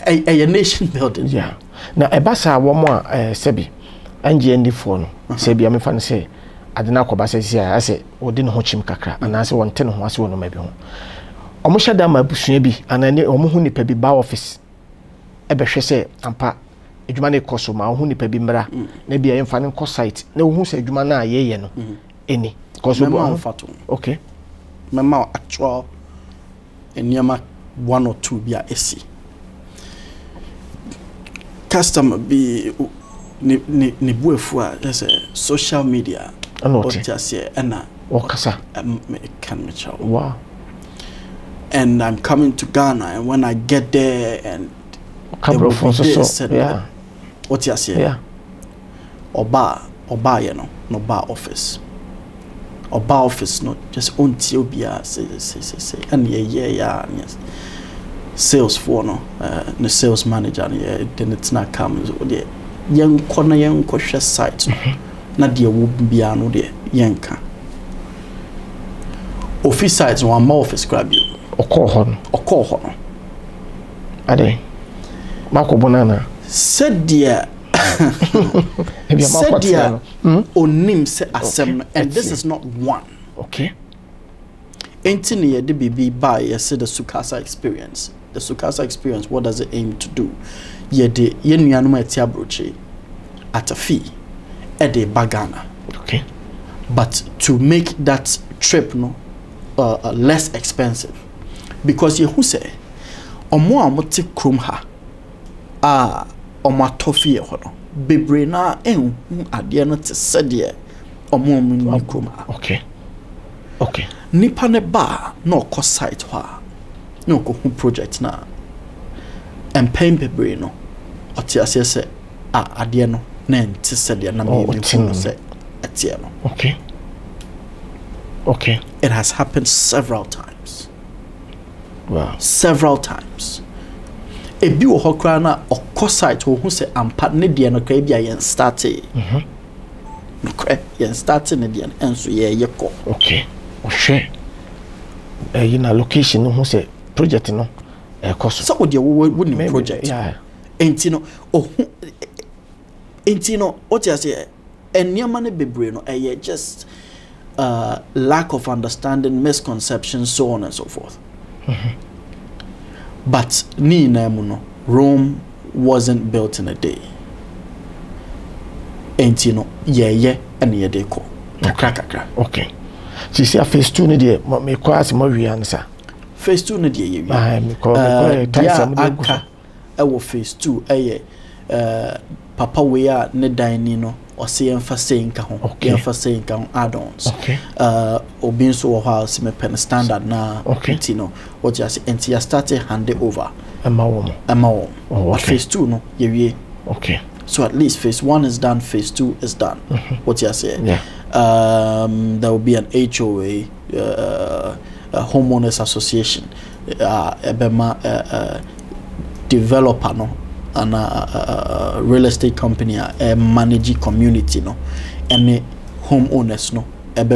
a nation building. Yeah. Now ebasa wo mo sebi NGND for no sebi am fa no say adena ko basa sia ase odi no ho chim kakra anase wonte no ho ase wono mabi ho omo hyada ma busua bi anane omo hu nipa bi ba office ebehwe say ampa edwuma ne koso ma hu nipa bi mra na bia yemfa ne ko site na hu say edwuma na ayeye no eni koso bo fato. Okay. Mema actual enyama 1 or 2 bia esi customer be ni buefu a just social media or just na okasa can me chow. Wow. And I'm coming to Ghana, and when I get there and yeah. What you say? Yeah. Oba, you know, no bar office. Oba office, not just on Tobia, say, and yeah, yes. Sales for no, the sales manager, yeah, then it's not coming. So, yeah, young corner, young cautious site, not dear would be no dear, yanka. Office sites, one more office grab you. Or call hon. Ade. Marco Bonana. Said dear. Said dear. Onim se asem, and this is not one. Okay. Ain't near the BB by said the SUCASA experience. The SUCASA experience, what does it aim to do? Ye de yenuanuma tiabroche at a fee at a bagana. Okay. But to make that trip no less expensive. Because you who say omo amote krom ha omo atofie ho no bebre na enhu ade no te sede omo ni krom ha. Okay. Nipa ne ba na okọ site ho a na okọ project na empem bebre no oti ase se ade no na ente sede na me hu se atie no. Okay. It has happened several times. Wow. Several times. Ebi wo hokra na okọ site wo hu se ampa ne de no kra bia yen start. No kra yen start ne de enso ye yekọ. Okay. Ohwe. You know location no hu se project no cost. So de wo ni project. Yeah. Entino what you say eniama ne bebre no just lack of understanding, misconception, so on and so forth. But ni namuno Rome wasn't built in a day. And you know, yeah, and yeah, they call. Okay. So see, phase 2 ne me kwasi mo wi ansa. Phase 2 ne de ye wi. Me call aka ewo phase 2 papa we a ne dan ni no o se yemfa nka ho yemfa nka ho add-ons. Obi nso wo ha se me pen standard na no what you say enti ya start hand over amawo phase 2 no ye wi. Okay. So at least phase 1 is done, phase 2 is done. What you say? Yeah. There will be an HOA, a homeowners association, developer no, and a real estate company, a managing community no, and homeowners no,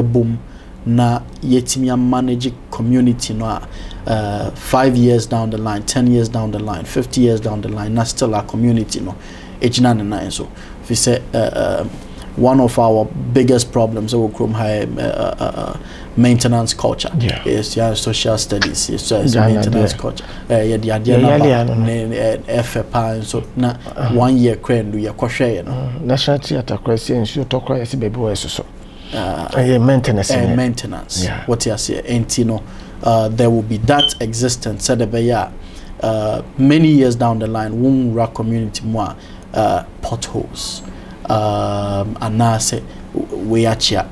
boom na yetimia managing community no. 5 years down the line, 10 years down the line, 50 years down the line, that's still our community no. H99. So if we say one of our biggest problems we call high maintenance culture. Yes, social studies. It's maintenance culture. Yeah, the idea so na 1 year crane do you share no. National theatre question so talk cry see baby was so. Maintenance. Maintenance. Yeah. What you say, and you know, there will be that existence. Said many years down the line, won't rock community more potholes. And now say we are say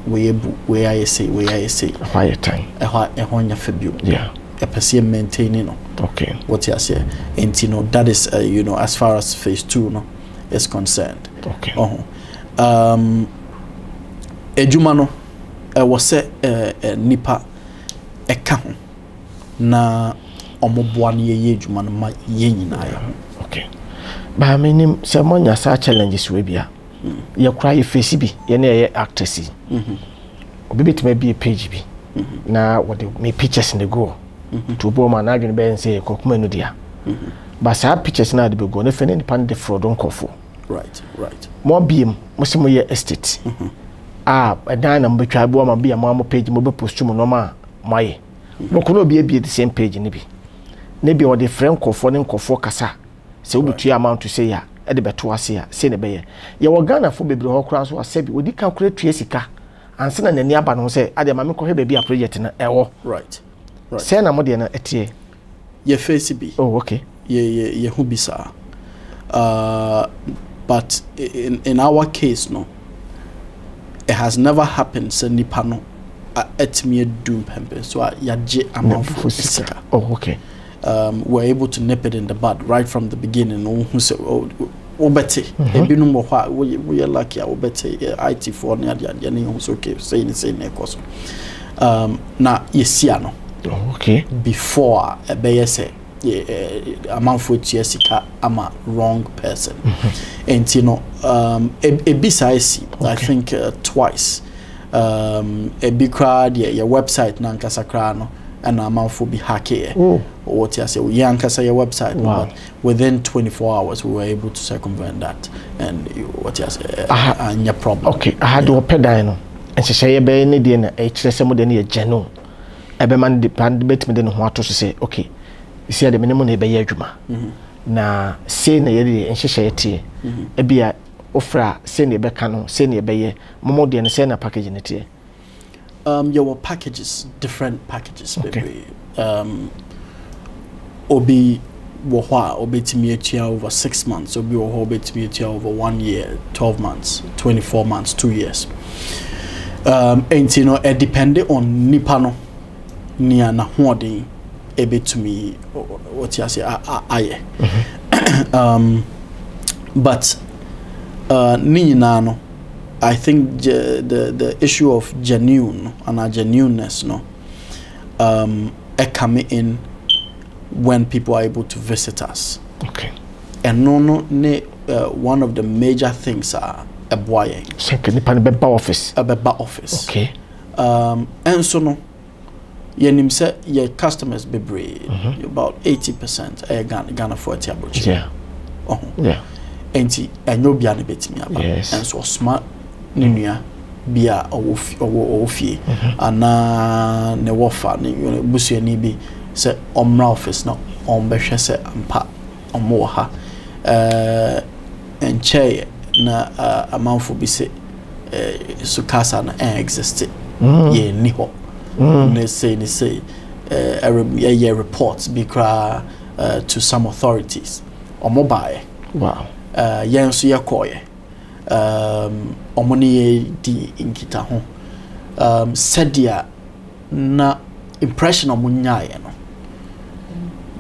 quiet time. Yeah. A person maintaining no. Okay. What you say, and you know that is you know as far as phase 2 no is concerned. Okay. Ejuma no was say nipa eka ho na omoboa na ye ejuma no ma ye nyina ya. Okay. Ba menim se monya sa challenges we bia. Ye kra ye face bi ye na ye actress. Obi betima bi page bi. Na what me pictures in the go. To bo ma na adwene be say kokoma no dia. but sa pictures na de be go na fe ne nipa de fraud nkofo right mo biem mo se mo ye estate dan na mbetwa bo ma bia mo page mo be post mo no ma maye mo kono bia the same page ni bi na bia o de friend nkofo ne nkofo kasa se obutu amount to say ya e de beto ase ya se ne be ye wo Ghana fo bebre ho kura so asabi odi calculate tue sika anse na nani aba no se ade ma me ko he be bia project na ewo right say na mo de na etie ye face bi oh okay ye hu bi sa but in our case no it has never happened so nipa no at me doom pembe so ya je amount for sika oh okay we're able to nip it in the bud right from the beginning. Who say, oh, obete. Ebinu mo hwa we are lucky. Obete IT for ne ade ade ne who's okay. Say ne koso. Na yesia no. Okay. Before be say amount for sika ama wrong person. And you know besides I think twice. A big crowd your website na nkasa kra no. And amount for be hacky. What you say, say your website, but within 24 hours we were able to circumvent that. And what you say, and your problem. Okay, I had to open dino, and she say, "Be any dinner, a chessem than a general. A man depend bet me than what to say, okay, you see the minimum a bay juma. Na say na and she say tea. A beer offer, send a becano, send a bay, more than send a package in it. Your packages, different packages, baby. Obi wohwa obi timi over 6 months, obi wohwa obi timi over 1 year, 12 months, 24 months, 2 years. And you know, it depended on nipano niya na hoden ebe to me what you say aye. But ni no. I think the issue of genuine and our genuineness, no, come in when people are able to visit us. Okay. And one of the major things are a boy. Office. A beba office. Okay. And so no, your customers be brave. About 80% Ghana for Tiabuchi. Yeah. Yeah. And no biane beti me about. Yes. And so smart. Ninia bia ofie ana ne wofa ne busu ani bi se omra office na ombehwe se ampa omo ha enche na amanfo bi se SUCASA na exist ye ni ho ne say a reports bi kra to some authorities omo bae wow yen so yakoye omoni di inkita ho sedia na impression omunyaye no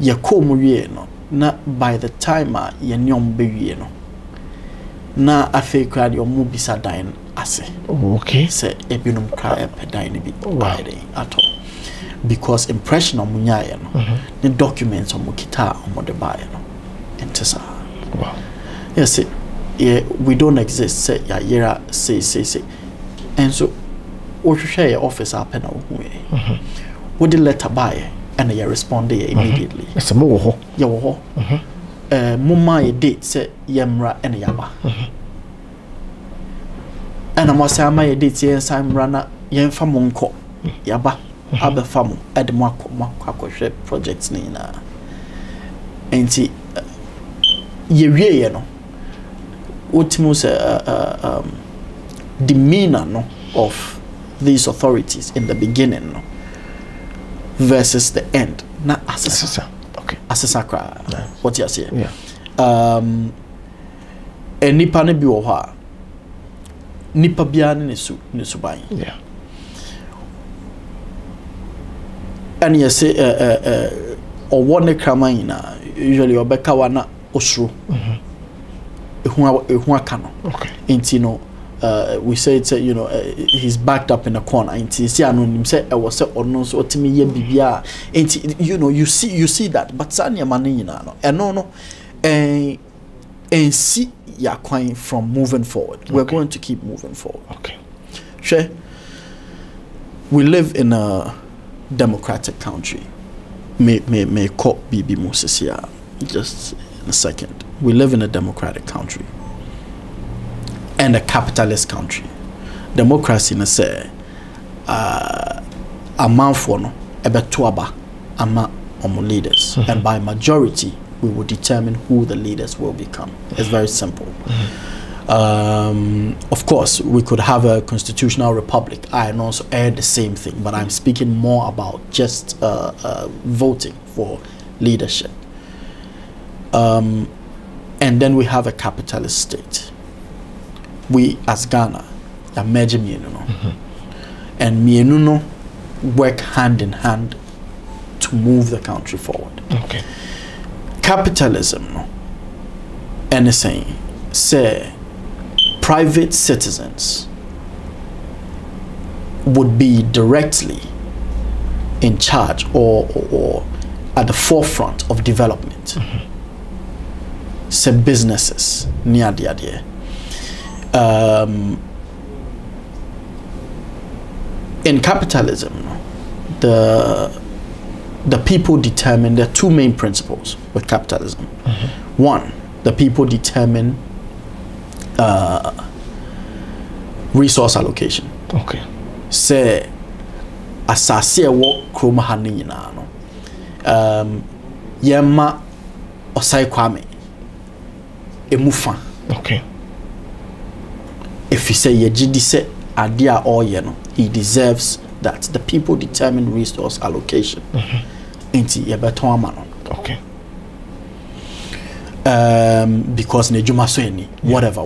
ye ko mu wie no na by the time ye nyom be wie no na afi kra de omu bisa dan ase okay se ebinum kra epedan bi by at all because impression omunyaye no the documents omukita omode bae no entesa wow yes yeah, we don't exist. Say, yeah, say. And so, what you share your office up and away. Would the letter buy and you respond immediately? It's a more. Yo, Mumma date say Yamra and Yaba. And I must say, my date yes, I'm runner Yen Famunko Yaba Abba Famu at the Mako ship projects Nina. And see, you know. Ultimus demeanor no, of these authorities in the beginning no, versus the end. Na assessor. Okay. Assessor kra. What you say? Yeah. Nipa ne bi wo ha. Nipa bia ne su ban. Yeah. And you say or one kraman na usually obeka wana osro. Okay. And you know, we say it's you know he's backed up in a corner. And see, anonym say I was or no so to me ye bibia. And you know you see that, but sanya money no. And no, and see ya coin from moving forward. Okay. We're going to keep moving forward. Okay. Sure. We live in a democratic country. Me call BB Moses here. just in a second. We live in a democratic country and a capitalist country. Democracy na say amanfo no ebeto aba ama omo leaders, and by majority we will determine who the leaders will become. It's very simple. Of course, we could have a constitutional republic. I and also add the same thing, but I'm speaking more about just voting for leadership. And then we have a capitalist state. We, as Ghana, are major mienuno, and mienuno work hand in hand to move the country forward. Okay. Capitalism, no, anything, say private citizens would be directly in charge or at the forefront of development. Say businesses near the idea. In capitalism, the people determine. There are two main principles with capitalism. One, the people determine resource allocation. Okay. Say asase wo kroma ha ne nyina no yema osai kwame emufa. Okay. If you say yegidi se ade a oye no, he deserves that. The people determine resource allocation. Inti yebeton ama no. Okay. Because nejuma so any whatever.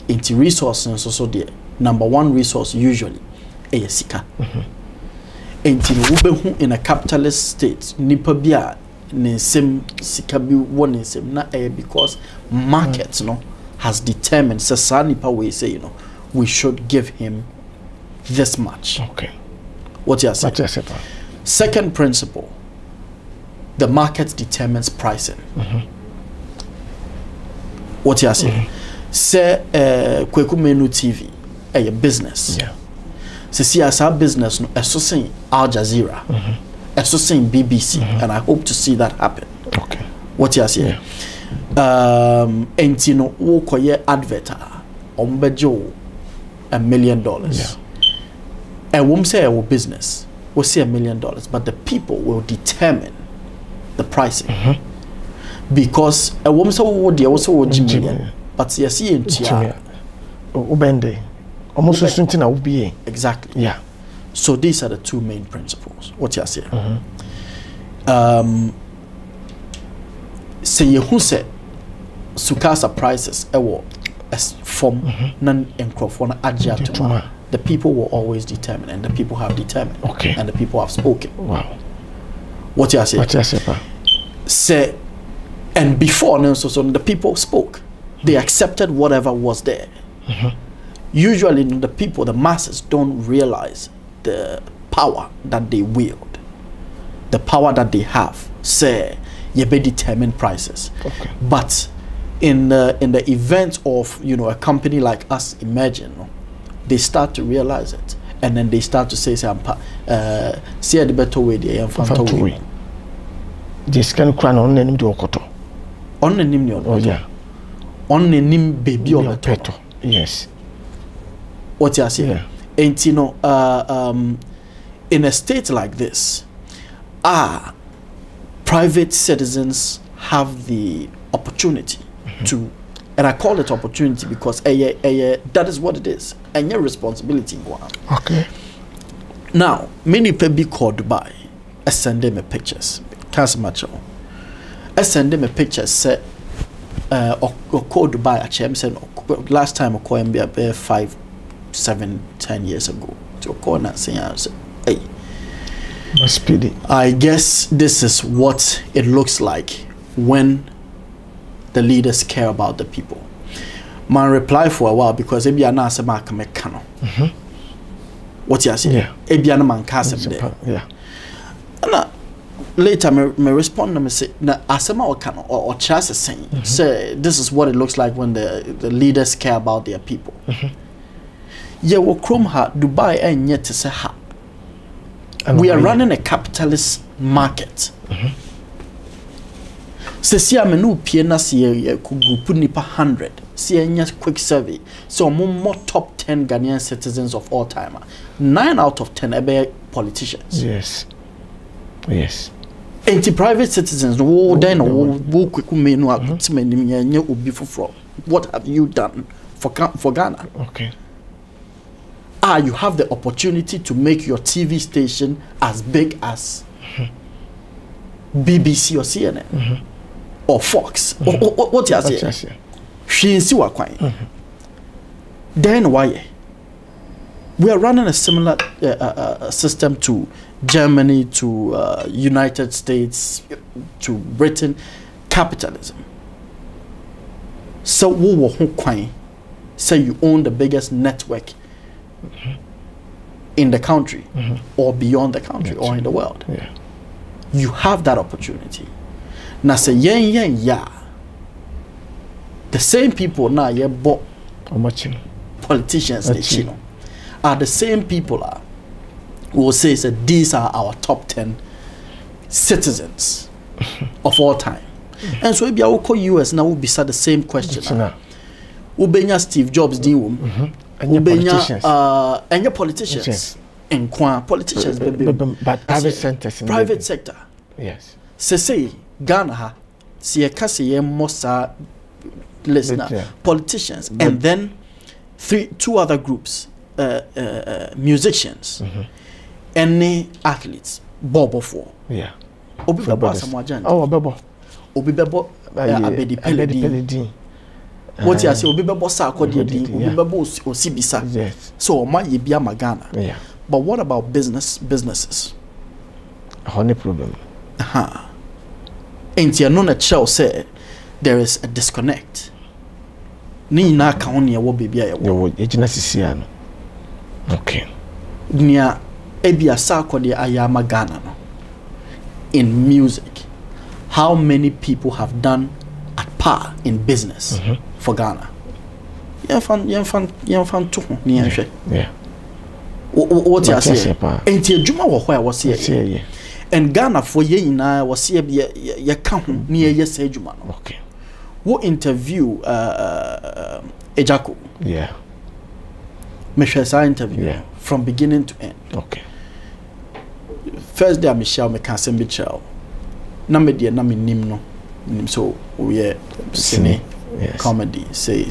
Inti resources so the number one resource usually sika. Inti ubehu in a capitalist state nipa bia ne nsem sika bi won nsem na because markets no has determined sasa nipa we say, you know, we should give him this much. Okay. What you are saying? Second principle, the market determines pricing. What you are saying? Say Kweku Menu TV, a business. Yeah. See as our business no associating Al Jazeera, associating BBC, and I hope to see that happen. Okay. What you are saying? And you know, wo koye advert ombejo $1 million. Yeah. And won't say our business will say $1 million, but the people will determine the pricing. Because a woman so would also million, but you see in Tia Ubende almost something I will be exactly. Yeah. So these are the two main principles. What you are saying? Say who said SUCASA prices from non encrophona Agyapong. The people will always determine, and the people have determined. Okay. And the people have spoken. Wow. What you are saying? What you say? Say, and before the people spoke. They accepted whatever was there. Usually the people, the masses, don't realize the power that they wield, the power that they have. Say, you be determine prices. Okay. But in the event of, you know, a company like us emerging, they start to realize it, and then they start to say, see the better way they are way. This can crown on the Okoto. On the name, oh yeah. On the name baby or peto. Yes. What you are saying? Yeah. And you know, in a state like this, private citizens have the opportunity to, and I call it opportunity because that is what it is, and your responsibility. Okay. Now, many people call Dubai. I send them a pictures. Can't match all. I send them a picture. Say, or call Dubai. Actually, said last time I called him about 5, 7, 10 years ago. To call that saying, hey, must be it. I guess this is what it looks like when the leaders care about the people. Man reply for a while because ebi ana asema akameka no. What you say? Yeah. Ebi ana man kasem there. Yeah. And later me respond me say na asema o kan or chase saying say this is what it looks like when the leaders care about their people. Yeah, wo krom ha Dubai enye te se ha. We are running a capitalist market. Se si amenu pie na se group nipa 100 see a quick survey so more top 10 Ghanaian citizens of all time 9 out of 10 are politicians. Yes. Yes. Anti-private citizens wo then wo quick menu obi foforo. What have you done for Ghana? Okay. You have the opportunity to make your TV station as big as BBC or CNN or Fox. What you say? She is Then why? We are running a similar system to Germany, to United States, to Britain. Capitalism. So say you own the biggest network in the country or beyond the country or in the world. Yeah. You have that opportunity. Now say yeah. The same people now bought politicians are the same people who will say these are our top 10 citizens of all time. And so if you call US now will be said the same question. Ubenya Steve Jobs dinwom. Ubenya and your politicians. And politicians but private sector. Yes. Say Ghana ha see a mossa listener politicians and then two other groups musicians and athletes Bobo for. Yeah. Obi baba samwajan. Obi bebo abedi peledi. What you say obi bebo sa akodi din obi bebo osibisa. Yes. So ma ye bia magana. Yeah. But what about businesses? No problem. Ain't you know that Shell said there is a disconnect. Ni na ka on ye wo bibia ye wo. Ejina sisia no. Okay. Nia ebia sa akodi ayama Ghana no. In music, how many people have done at par in business for Ghana? Yefan to ni enhwe. Yeah. What you say? Ain't you juma wo where was here? And Ghana for ye ina was here ye kan ho ni ye say juma no. Okay. Wo interview Ejako. Yeah. Me share interview from beginning to end. Okay. First day Michelle me can send Michelle. Na me dia na me nim no. So we cine comedy say.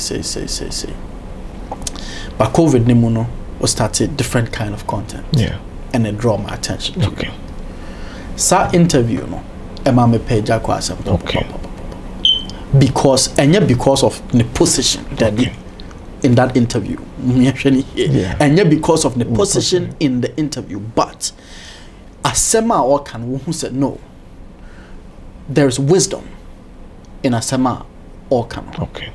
But COVID ni no was started different kind of content. Yeah. And it draw my attention to. Okay. Sa interview no Emma me pay Jacko asem. Okay. Because of the position that in that interview. And yet because of the position in the interview, but Asema or can who said no. There's wisdom in Asema or can. Okay.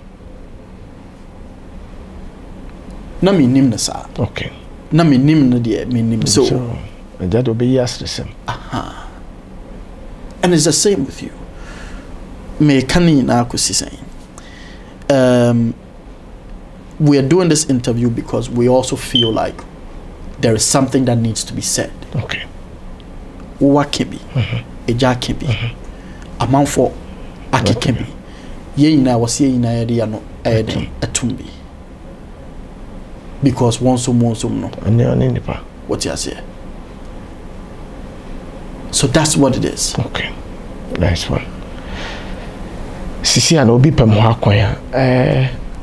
Na mi nim na sa. Okay. Na mi nim na de mi nim so. And that will be yes the same. And it's the same with you. Me kani na akusi saying. We are doing this interview because we also feel like there is something that needs to be said. Okay. What can be? Eja can be. Amount for Aki can be. Ye ina was ye ina area no atumbi. Because one so no. What you say? So that's what it is. Okay. Nice one. Sisi and obi pem ho akoya.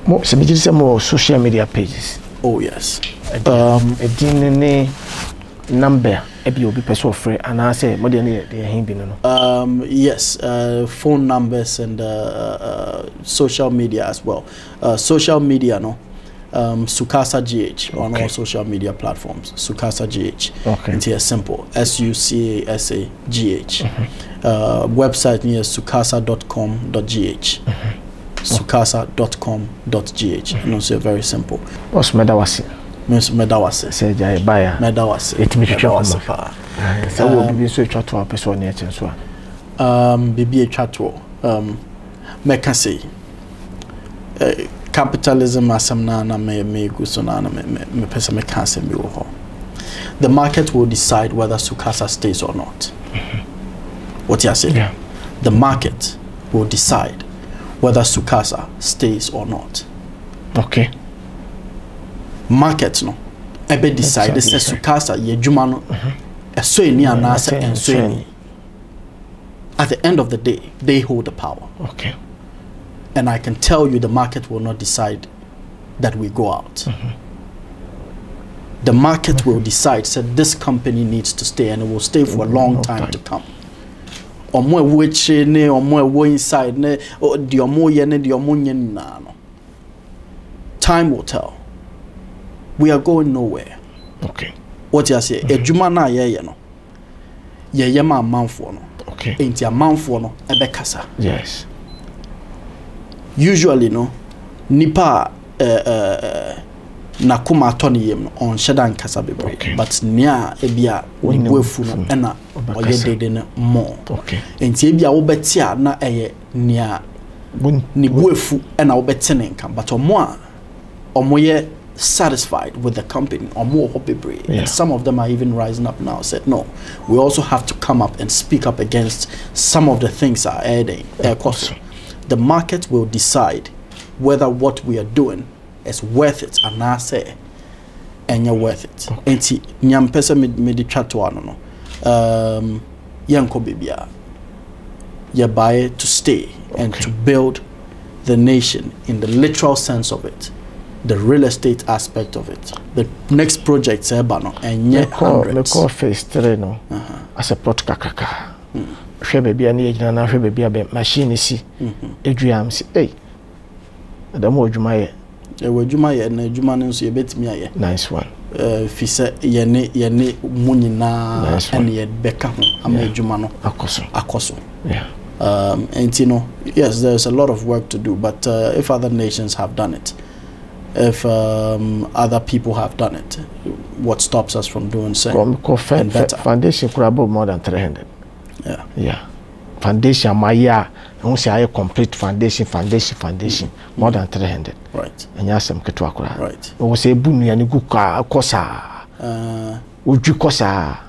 Mo se me say more social media pages. Oh yes. Edin number ebi obi person free and I say mo dey him bi no. Yes, phone numbers and social media as well. Social media no. SUCASA GH on all social media platforms. SUCASA GH. Okay. It's here simple. SUCASA GH. Website near sucasa.com.gh. Sucasa.com.gh. And also very simple. What's medawasi? Medawasi. Say jai buyer. Medawasi. It me twa so we be so twa to person near chen so. Bibi twa to make say capitalism asamna na me gusona na me pesa me cancer me wo. The market will decide whether SUCASA stays or not. What you say? Yeah. The market will decide whether SUCASA stays or not. Okay. Market no ebe decide say SUCASA ye dwuma no eso eni anase enso eni. At the end of the day, they hold the power. Okay. And I can tell you the market will not decide that we go out. The market will decide, said this company needs to stay, and it will stay for a long time to come. Or more which ne or more inside ne or the more yen the no. Time will tell. We are going nowhere. Okay. What you say? A juma na ye no. Ye ma manfo no. Okay. Ain't ya manfo no ebekasa. Yes. Usually no nipa na kuma atoni yem no on shedan kasa bebre. Okay. But nia ebia ni buefu no ena oye dede no more. Okay. Ain't ebia wo betia na eye nia ni buefu ena wo betene nka but omoye satisfied with the company or more bebre. And some of them are even rising up now, said no, we also have to come up and speak up against some of the things are adding. The market will decide whether what we are doing is worth it and I say and you're worth it. Enti nyam pesa me di chat one no. Yanko bibia. You buy to stay and to build the nation in the literal sense of it. The real estate aspect of it. The next project Sebano and yet hundreds. Me call phase 3 no. As a pot kakaka. Hwe baby ani ejina na hwe baby abe machine si. Eduam si hey. Adamo adwuma ye. Adwuma ye na adwuma no so ye betimi aye. Nice one. Fi se ye ne munyina and ye beka ho am adwuma no akoso. Yeah. And you know, yes, there's a lot of work to do, but if other nations have done it, if other people have done it, what stops us from doing so? Foundation could have more than 300. Yeah. Yeah. Foundation, my year, I won't say I complete foundation, more than 300. Right. And yes, I'm Ketwakura. Right. I will say, Bunny and Guka, Kosa. Would you Kosa?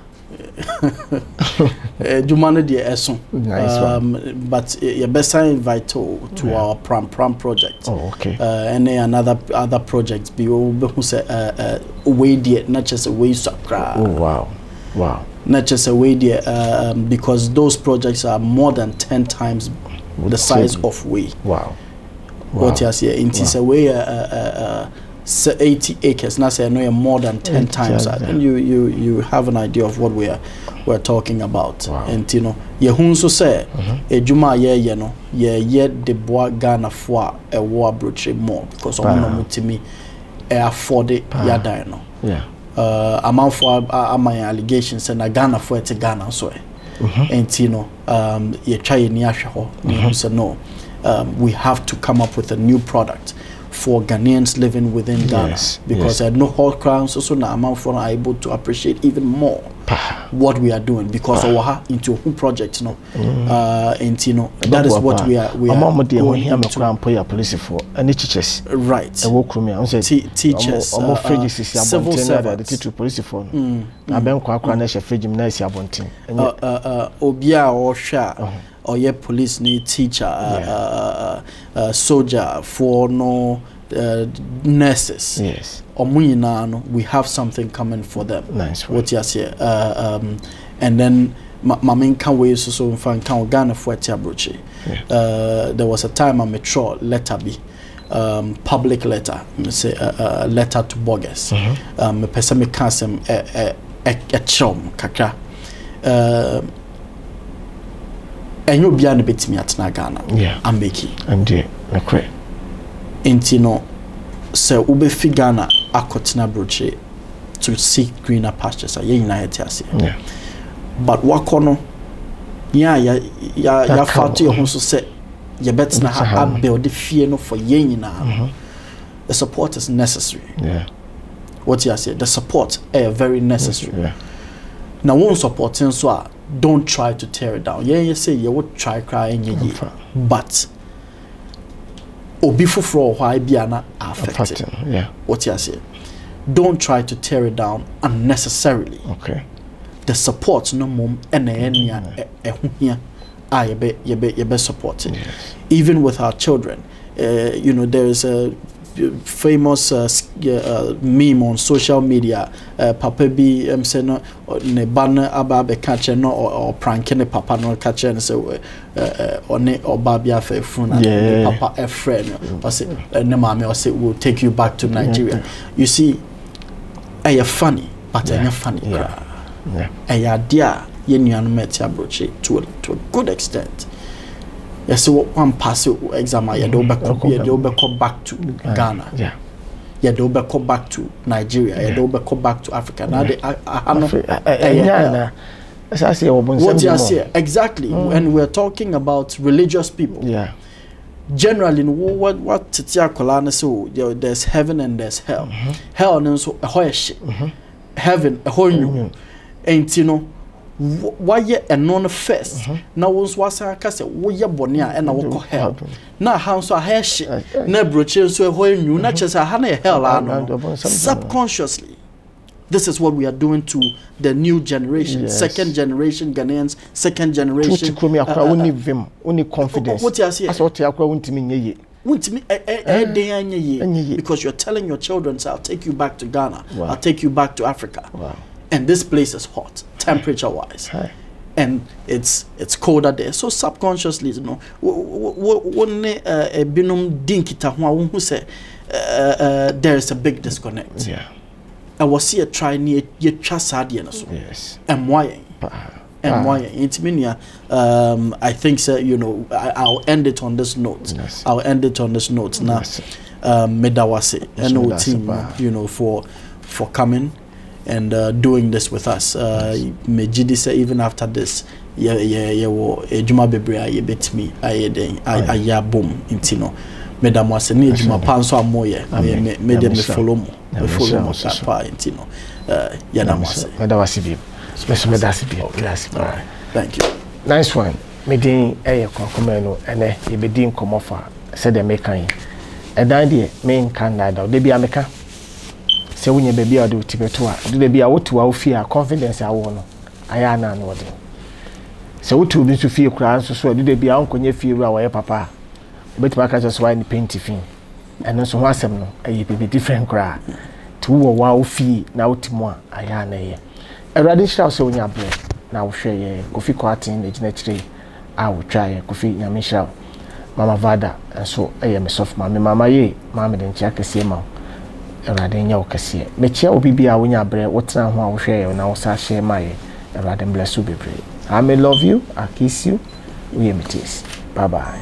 Jumane de Eson. Nice one. But your best invite to our pram project. Oh, okay. And other projects be who say way dear, not just a way sakra. Oh wow. Not just a way dear because those projects are more than 10 times the size of way. Wow. What you say in this way 80 acres, now say no more than 10 times that. And you have an idea of what we're talking about. Wow. And you know, ye hunso say e juma ye no ye de bois Ghana for a war broche more because omo mutimi e afford it ya die no. Yeah. Amount for my allegations and Ghana for it Ghana so and you know ye try ni ahwe ho say no, we have to come up with a new product for Ghanaians living within Ghana, because no whole crowns also now amount for are able to appreciate even more what we are doing because our into a project, you know, and you know that is what we are going into. Police for and teachers, right? Teachers, civil servants, the police for. I been kwa na shefe gymnasium abontin. Obia or sha. Or yeah, police need teacher, soldier, for no nurses. Yes. Or we have something coming for them. Nice. What you say? And then my main can we so fan can Ghana for Tiabruchi. There was a time I made sure letter be public letter. Say a letter to Bogus. Me person me cancel a chum kaka. And you'll be a bit me at Ghana. Yeah. I'm making. And dear, okay. Intino, so Ube Figana, Akotina Broche to seek greener pastures. Yeah. But what corner? Ya fat your home so say, you better not have build the fear no for yen now. The support is necessary. Yeah. What you say? The support is very necessary. Yeah. Now, one supporting so don't try to tear it down. Yeah, you say you would try crying, but before for why be affected. Yeah. What you say? Don't try to tear it down unnecessarily. Okay. The support no mum and here you be supported. Even with our children, you know, there is a famous meme on social media. Papa be say no ne banner about be catcher no or pranking the papa no catcher and say or ne or babia for papa a friend or say ne mama or say we'll take you back to Nigeria. You see, you're funny, but you're funny. Yeah, dear, you met your broche to a good extent. Yes, so one pass exam, you do back to Ghana. Yeah. You do back to Nigeria. You do back to Africa. Now what you say exactly? And we're talking about religious people. Yeah. Generally, what Titia Kolana so there's heaven and there's hell. Hell and so a whole shit. Heaven a whole new. Ain't you know? Why ye a non first? Now was a castle, we are bonia and I will help. Now, how so a hair shit, no broaches so when you not just a honey hell, subconsciously. This is what we are doing to the new generation, second generation Ghanaians, second generation. Only confidence. What you say? Because you're telling your children, I'll take you back to Ghana, I'll take you back to Africa. And this place is hot, temperature-wise, and it's colder there. So subconsciously, you know, there is a big disconnect. Yeah, I was here trying to trust Sadian. Yes, and why? And why? It's mean, I think so. You know, I'll end it on this note. Yes. I'll end it on this note now. Medawase, NO team, you know, for coming and doing this with us. Mejidi say even after this, Juma Bebrea, ye bet me, I boom, intino. Madam was a need Juma Panso Moye, made them follow me, Sapa, intino. Yadamase, Medawasi, special Medasibi. Thank you. Nice one. Medin a concomeno and a bedin come offer, said the making. And the idea, main can neither, they be a maker. Say when you baby or do Tibetua, do they be a what to our fear, confidence I want. I am none what. So what to be to feel crowns so do they be uncle you feel our papa? But my just wine the painty thing. And also once no, a be different cry. 2 or 1 fee now Timo, I am a radish shall so in your bread. Now share ye coffee quartin the genetic. I will try coffee Yamisha, Mama Vada, and so I am a soft mammy, Mamma ye, Mamma and Jack a sema. Radin Cassia. Mechia will be a winner bread, what time I will share, and I will share my Radin bless you be brave. I may love you, I kiss you, we imitate. Bye bye.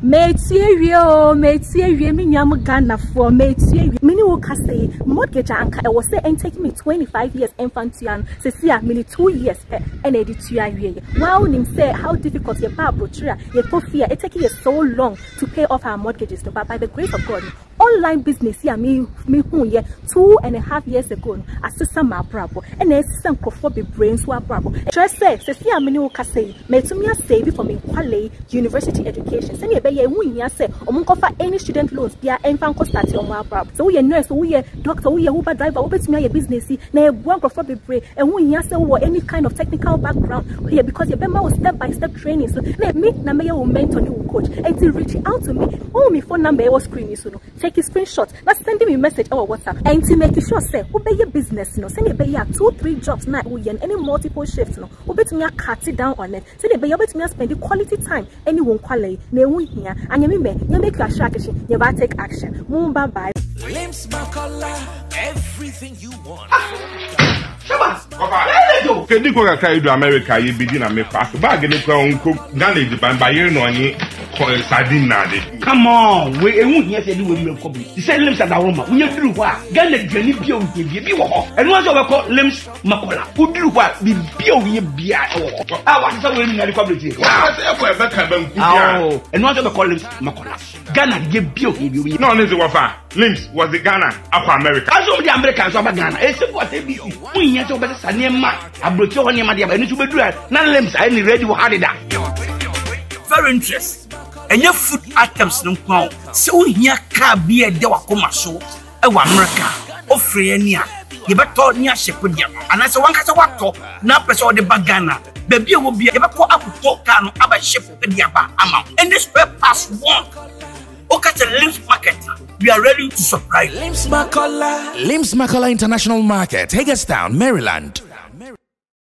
Metierio, Minyam Ghana for Metie. Mini say mortgage anchor. I was saying taking me 25 years infantian. Cecia, mini 2 years and editorial. Wow, Nim say how difficult your brochure, your fear, it taking you so long to pay off our mortgages. But by the grace of God, online business here, me who 2.5 years ago, assistant my bravo, and assistant crofobia brains were bravo. Just say, Cecia, mini say, Metumia save for me quality university education. Send me we say offer any student loans they are infant cost on our brab. So we are nurse, we are doctor, we are Uber driver, open to me a business, na one for be pray, and we say any kind of technical background here because your member was step by step training. So let me na me will mentor you coach and to reach out to me. Oh, my phone number was screen so take a screenshot. Now send me a message or WhatsApp and to make sure say obey your business, send it by 2-3 jobs now we any multiple shifts obey to me cut it down on it. Send it by obey to me spend the quality time anyone quality na we here. And you make your action, you better take action. Bye bye. Everything you want. Kedi ko ka kai do America ye begin am fast bag ni ko unko Ghana di ban ba ye no ani sardine na de. Come on, we ehun here say di we me ko bi. Say limbs at aroma. We duru ho a Ghana dwani bia o bi wo ho. Enu so we call limbs makola. We duru ho a bi bia o ye bia wo ho. Ah what say we ni public here. Ah say ko e be ka ban ku bia. Oh, enu so we call limbs makola. Ghana ye bia o bi. No ne se wo fa. Limbs was the Ghana akwa America. Aso the Americans so ba Ghana. E se what e bi. We here so be say ma abrochi ho ne ma dia ba enu so be duru na limbs I ni ready wo hard da. Very interesting. And your food items no kwao. So here car be a de wakoma so e wa America. Ofre ania you better near ship with them. And I say one case of what talk, now press all the bagana. Baby will be able to up to talk about ship with the amount. And this way pass one. Okay, the Limbs Market. We are ready to surprise. Limbs Makola International Market, Hagerstown, Maryland.